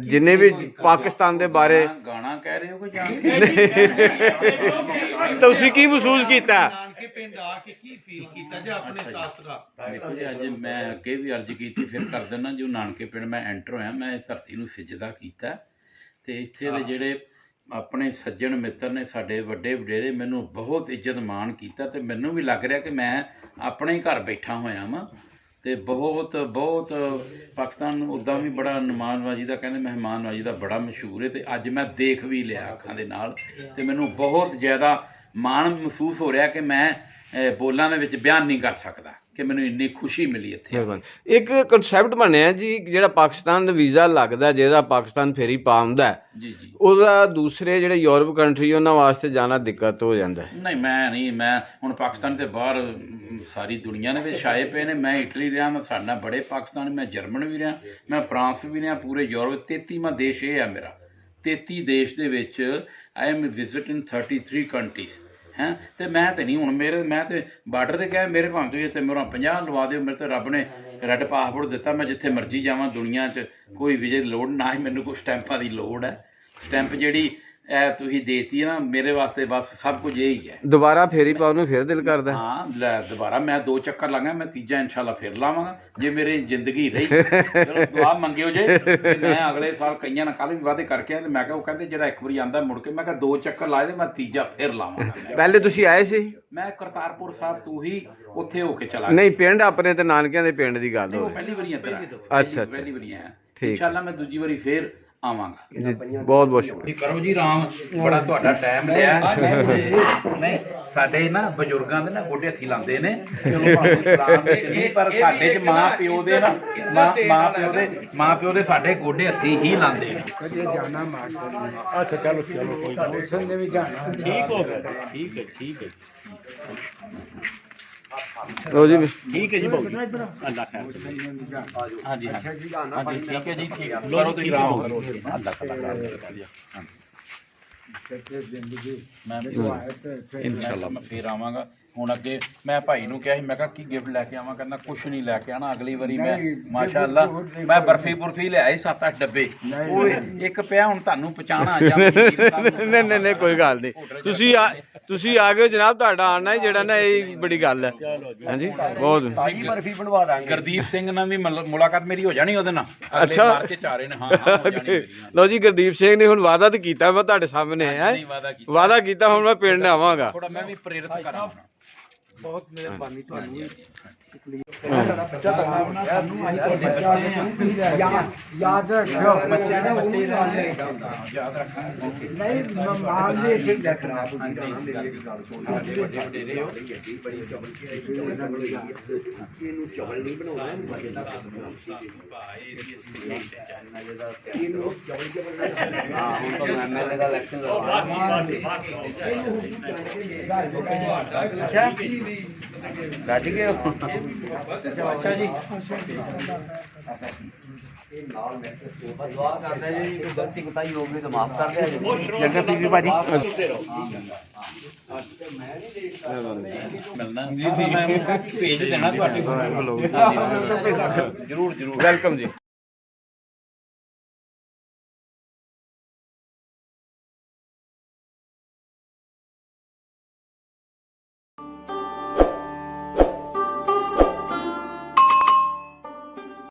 S2: ਜਿੰਨੇ ਵੀ ਪਾਕਿਸਤਾਨ ਦੇ ਬਾਰੇ
S1: ਗਾਣਾ ਕਹਿ ਰਹੇ ਹੋ ਕਿ ਜਾਣ
S2: ਤੁਸੀਂ ਕੀ ਮਹਿਸੂਸ ਕੀਤਾ?
S6: ਨਾਨਕੇ ਪਿੰਡ ਆ ਕੇ ਕੀ ਫੀਲ ਕੀਤਾ ਜੇ ਆਪਣੇ ਤਾਸਰਾ?
S1: ਦੇਖੋ ਜੀ, ਅੱਜ ਮੈਂ ਅੱਗੇ ਵੀ ਅਰਜ਼ ਕੀਤੀ, ਫਿਰ ਕਰ ਦਿੰਦਾ। ਜੋ ਨਾਨਕੇ ਪਿੰਡ ਮੈਂ ਐਂਟਰ ਹੋਇਆ, ਮੈਂ ਇਸ ਧਰਤੀ ਨੂੰ ਸਿਜਦਾ ਕੀਤਾ ਤੇ ਇੱਥੇ ਦੇ ਜਿਹੜੇ ਆਪਣੇ ਸੱਜਣ ਮਿੱਤਰ ਨੇ, ਸਾਡੇ ਵੱਡੇ ਵਡੇਰੇ ਮੈਨੂੰ ਬਹੁਤ ਇੱਜ਼ਤ ਮਾਣ ਕੀਤਾ ਤੇ ਮੈਨੂੰ ਵੀ ਲੱਗ ਰਿਹਾ ਕਿ ਮੈਂ ਆਪਣੇ ਹੀ ਘਰ ਬੈਠਾ ਹੋਇਆ ਵਾਂ। ਤੇ ਬਹੁਤ ਬਹੁਤ ਪਾਕਿਸਤਾਨ ਉੱਦਾਂ ਵੀ ਬੜਾ ਮਹਿਮਾਨਵਾਜੀ ਦਾ ਕਹਿੰਦੇ ਮਹਿਮਾਨਵਾਜੀ ਦਾ ਬੜਾ ਮਸ਼ਹੂਰ ਹੈ, ਤੇ ਅੱਜ ਮੈਂ ਦੇਖ ਵੀ ਲਿਆ ਅੱਖਾਂ ਦੇ ਨਾਲ, ਤੇ ਮੈਨੂੰ ਬਹੁਤ ਜ਼ਿਆਦਾ ਮਾਣ ਮਹਿਸੂਸ ਹੋ ਰਿਹਾ ਕਿ ਮੈਂ ਬੋਲਾਂ ਦੇ ਵਿੱਚ ਬਿਆਨ ਨਹੀਂ ਕਰ ਸਕਦਾ ਕਿ ਮੈਨੂੰ ਇੰਨੀ ਖੁਸ਼ੀ ਮਿਲੀ ਇੱਥੇ।
S2: ਮਿਹਰਬਾਨੀ। ਇੱਕ ਕਨਸੈਪਟ ਬਣਿਆ ਜੀ, ਜਿਹੜਾ ਪਾਕਿਸਤਾਨ ਦਾ ਵੀਜ਼ਾ ਲੱਗਦਾ, ਜਿਹੜਾ ਪਾਕਿਸਤਾਨ ਫੇਰੀ ਪਾਉਂਦਾ
S1: ਜੀ ਜੀ,
S2: ਉਹਦਾ ਦੂਸਰੇ ਜਿਹੜੇ ਯੂਰਪ ਕੰਟਰੀ ਉਹਨਾਂ ਵਾਸਤੇ ਜਾਣਾ ਦਿੱਕਤ ਹੋ ਜਾਂਦਾ ਹੈ।
S1: ਨਹੀਂ ਮੈਂ ਹੁਣ ਪਾਕਿਸਤਾਨ ਦੇ ਬਾਹਰ ਸਾਰੀ ਦੁਨੀਆ ਦੇ ਵਿੱਚ ਛਾਏ ਪਏ ਨੇ। ਮੈਂ ਇਟਲੀ ਰਿਹਾ, ਮੈਂ ਸਾਡੇ ਨਾਲ ਬੜੇ ਪਾਕਿਸਤਾਨ, ਮੈਂ ਜਰਮਨ ਵੀ ਰਿਹਾ, ਮੈਂ ਫਰਾਂਸ ਵੀ ਰਿਹਾ, ਪੂਰੇ ਯੂਰਪ 33ਵਾਂ ਦੇਸ਼ ਇਹ ਆ ਮੇਰਾ। 33 ਦੇਸ਼ ਦੇ ਵਿੱਚ I am visit in 33 countries ਹੈਂ। ਤੇ ਮੈਂ ਤੇ ਨਹੀਂ ਹੁਣ ਮੈਂ ਤੇ ਬਾਰਡਰ ਤੇ ਕਿਹਾ ਮੇਰੇ ਭਾਵੇਂ ਤੁਸੀਂ ਇੱਥੇ ਮੇਰਾ 50 ਲਵਾ ਦਿਓ, ਮੇਰੇ ਤੇ ਰੱਬ ਨੇ ਰੈੱਡ ਪਾਸਪੋਰਟ ਦਿੱਤਾ, ਮੈਂ ਜਿੱਥੇ ਮਰਜ਼ੀ ਜਾਵਾਂ ਦੁਨੀਆ 'ਚ, ਕੋਈ ਵੀਜ਼ੇ ਦੀ ਲੋੜ ਨਾ ਹੀ ਮੈਨੂੰ ਕੋਈ ਸਟੈਂਪਾਂ ਦੀ ਲੋੜ ਹੈ। ਸਟੈਂਪ ਜਿਹੜੀ ਇਹ ਤੁਸੀਂ ਦੇਤੀ ਹੈ ਨਾ, ਮੇਰੇ ਵਾਸਤੇ ਬਸ ਸਭ ਕੁਝ ਇਹ ਹੀ ਹੈ।
S2: ਦੁਬਾਰਾ ਫੇਰੀ ਪਾਉਣ ਨੂੰ ਫਿਰ ਦਿਲ ਕਰਦਾ?
S1: ਹਾਂ ਲੈ ਦੁਬਾਰਾ ਮੈਂ 2 ਚੱਕਰ ਲਾਂਗਾ, ਮੈਂ ਤੀਜਾ ਇਨਸ਼ਾਅੱਲਾ ਫਿਰ ਲਾਵਾਂਗਾ ਜੇ ਮੇਰੀ ਜ਼ਿੰਦਗੀ ਰਹੀ। ਚਲੋ ਦੁਆ ਮੰਗਿਓ ਜੇ, ਮੈਂ ਅਗਲੇ ਸਾਲ ਕਈਆਂ ਨਾਲ ਕੱਲ੍ਹ ਵੀ ਵਾਅਦੇ ਕਰਕੇ ਆਇਆ, ਤੇ ਮੈਂ ਕਿਹਾ ਉਹ ਕਹਿੰਦੇ ਜਿਹੜਾ ਇੱਕ ਵਾਰੀ ਆਂਦਾ ਮੁੜ ਕੇ, ਮੈਂ ਕਿਹਾ 2 ਚੱਕਰ ਲਾਏ ਤੇ ਮੈਂ ਤੀਜਾ ਫਿਰ ਲਾਵਾਂਗਾ।
S2: ਪਹਿਲੇ ਤੁਸੀਂ ਆਏ ਸੀ?
S1: ਮੈਂ ਕਰਤਾਰਪੁਰ ਸਾਹਿਬ ਤੋਂ ਹੀ ਉੱਥੇ ਹੋ ਕੇ ਚਲਾ
S2: ਨਹੀਂ, ਪਿੰਡ ਆਪਣੇ ਤੇ ਨਾਨਕਿਆਂ ਦੇ ਪਿੰਡ ਦੀ ਗੱਲ
S1: ਗਿਆ।
S2: ਹੋ
S1: ਉਹ
S2: ਰਹੀ।
S1: ਪਹਿਲੀ ਵਾਰੀ ਇੱਧਰ
S2: ਅੱਛਾ।
S1: ਪਹਿਲੀ ਵਾਰੀ ਆਇਆ।
S2: ਠੀਕ।
S1: ਇਨਸ਼ਾਅੱਲਾ ਮੈਂ ਦੂਜੀ ਵਾਰੀ ਫਿਰ ਆਵਾਂਗਾ।
S2: ਜੀ ਬਹੁਤ ਬਹੁਤ ਸ਼ੁਕਰੀਆ।
S1: ਕਰੋ ਜੀ ਆਰਾਮ, ਬੜਾ ਤੁਹਾਡਾ ਟਾਈਮ ਲਿਆ। ਨਹੀਂ ਸਾਡੇ ਨਾ ਬਜ਼ੁਰਗਾਂ ਦੇ ਨਾ ਗੋਡੇ ਹੱਥੀ ਲਾਉਂਦੇ ਨੇ, ਚਲੋ ਭਾਵੇਂ ਸਲਾਮ ਦੇ ਨਹੀਂ, ਪਰ ਸਾਡੇ ਚ ਮਾਂ ਪਿਓ ਦੇ ਨਾ ਮਾਂ ਪਿਓ ਦੇ ਸਾਡੇ ਗੋਡੇ ਹੱਥੀ ਹੀ ਲਾਉਂਦੇ ਨੇ।
S4: ਕਦੇ ਜਾਣਾ ਮਾਸਟਰ
S5: ਅੱਛਾ ਚਲੋ ਕੋਈ ਗੱਲ ਨਹੀਂ।
S4: ਉਸਨ ਨੇ ਵੀ ਜਾਣਾ।
S5: ਠੀਕ ਹੋ ਗਿਆ, ਠੀਕ ਹੈ
S2: ਲੋ ਜੀ,
S5: ਠੀਕ ਹੈ ਜੀ ਬਾਬੂ ਜੀ, ਅੱਲਾ ਖੈਰ ਕਰੇ। ਹਾਂਜੀ
S4: ਅੱਛਾ ਜੀ,
S1: ਹਾਂਜੀ ਠੀਕ ਹੈ ਜੀ, ਠੀਕ
S5: ਕਰੋ ਤੁਸੀਂ ਆਰਾਮ ਕਰੋ।
S1: ਅੱਲਾ ਕਰੇ।
S4: ਸੱਚੇ ਜ਼ਿੰਦਗੀ
S1: ਮੈਂ
S4: ਜੋ ਹੈ ਤੇ
S1: ਇਨਸ਼ਾਅੱਲਾ ਮੈਂ ਫੇਰ ਆਵਾਂਗਾ। ਹੁਣ ਅੱਗੇ ਮੈਂ ਭਾਈ ਨੂੰ ਕਿਹਾ ਸੀ, ਮੈਂ ਕਿਹਾ ਕੀ ਗਿਫਟ ਲੈ ਕੇ ਆਵਾਂ, ਕਹਿੰਦਾ ਕੁਛ ਨਹੀਂ ਲੈ ਕੇ ਆਣਾ, ਅਗਲੀ ਵਾਰੀ ਮੈਂ ਮਾਸ਼ਾਅੱਲਾ ਮੈਂ ਬਰਫੀ ਲਿਆਈ 7-8 ਡੱਬੇ, ਉਹ ਇੱਕ ਪਿਆ ਹੁਣ ਤੁਹਾਨੂੰ ਪਹੁੰਚਾਣਾ ਜਾਂ
S2: ਨਹੀਂ ਕੋਈ ਗੱਲ ਨਹੀਂ। ਤੁਸੀਂ ਆ ਗਏ ਜਨਾਬ, ਤੁਹਾਡਾ ਆਣਾ ਹੀ ਜਿਹੜਾ ਨਾ ਇਹ ਬੜੀ ਗੱਲ ਹੈ। ਹਾਂਜੀ ਬਹੁਤ।
S3: ਤਾਜੀ ਬਰਫੀ ਬਣਵਾ ਦਾਂਗੇ।
S1: ਗੁਰਦੀਪ ਸਿੰਘ ਨਾਲ ਵੀ ਮੁਲਾਕਾਤ ਮੇਰੀ ਹੋ ਜਾਣੀ ਉਹਦੇ ਨਾਲ।
S2: ਅੱਛਾ।
S1: ਮਾਰਚ 'ਚ ਆ ਰਹੇ ਨੇ। ਹਾਂ ਹੋ ਜਾਣੀ ਮੇਰੀ।
S2: ਲੋ ਜੀ, ਗੁਰਦੀਪ ਸਿੰਘ ਨੇ ਹੁਣ ਵਾਅਦਾ ਤਾਂ ਕੀਤਾ, ਮੈਂ ਤੁਹਾਡੇ ਸਾਹਮਣੇ ਹੈ
S1: ਨਹੀਂ
S2: ਵਾਅਦਾ ਕੀਤਾ, ਹੁਣ ਮੈਂ ਪਿੰਡ ਆਵਾਂਗਾ।
S1: ਥੋੜਾ ਮੈਂ ਵੀ ਪ੍ਰੇਰਿਤ ਕਰਾਂ।
S6: ਬਹੁਤ ਮਿਹਰਬਾਨੀ ਤੁਹਾਨੂੰ।
S4: ਯਾਦ ਰੱਖਿਓ
S1: ਬੱਚੇ ਨੇ
S4: ਯਾਦ ਰੱਖਣਾ ਨਹੀਂ, ਮਾਲ ਦੀ ਇਸੇ ਦੇਖਣਾ।
S3: ਇਹਨੂੰ ਚਵਲ ਨਹੀਂ ਬਣਾਉਣਾ, ਹਾਂ ਹੁਣ ਤਾਂ ਐਮਐਲਏ ਦਾ ਇਲੈਕਸ਼ਨ ਲੜਵਾਉਣਾ। ਅੱਛਾ ਰੱਜ ਗਏ ਹੋ। ਅੱਛਾ ਜੀ, ਇਹ ਨਾਲ ਮੈਂ ਦੁਆ ਕਰਦਾ ਜੀ, ਕੋਈ ਗਲਤੀ ਕੁਤਾਈ ਹੋ ਗਈ ਤਾਂ ਮਾਫ ਕਰ ਦਿਆ ਜੀ।
S1: ਜੱਗਾ ਪੀਰ ਭਾਜੀ ਮਿਲਣਾ ਜੀ, ਮੈਂ ਭੇਜ ਦੇਣਾ ਤੁਹਾਡੇ ਕੋਲ। ਜ਼ਰੂਰ
S2: ਵੈਲਕਮ ਜੀ।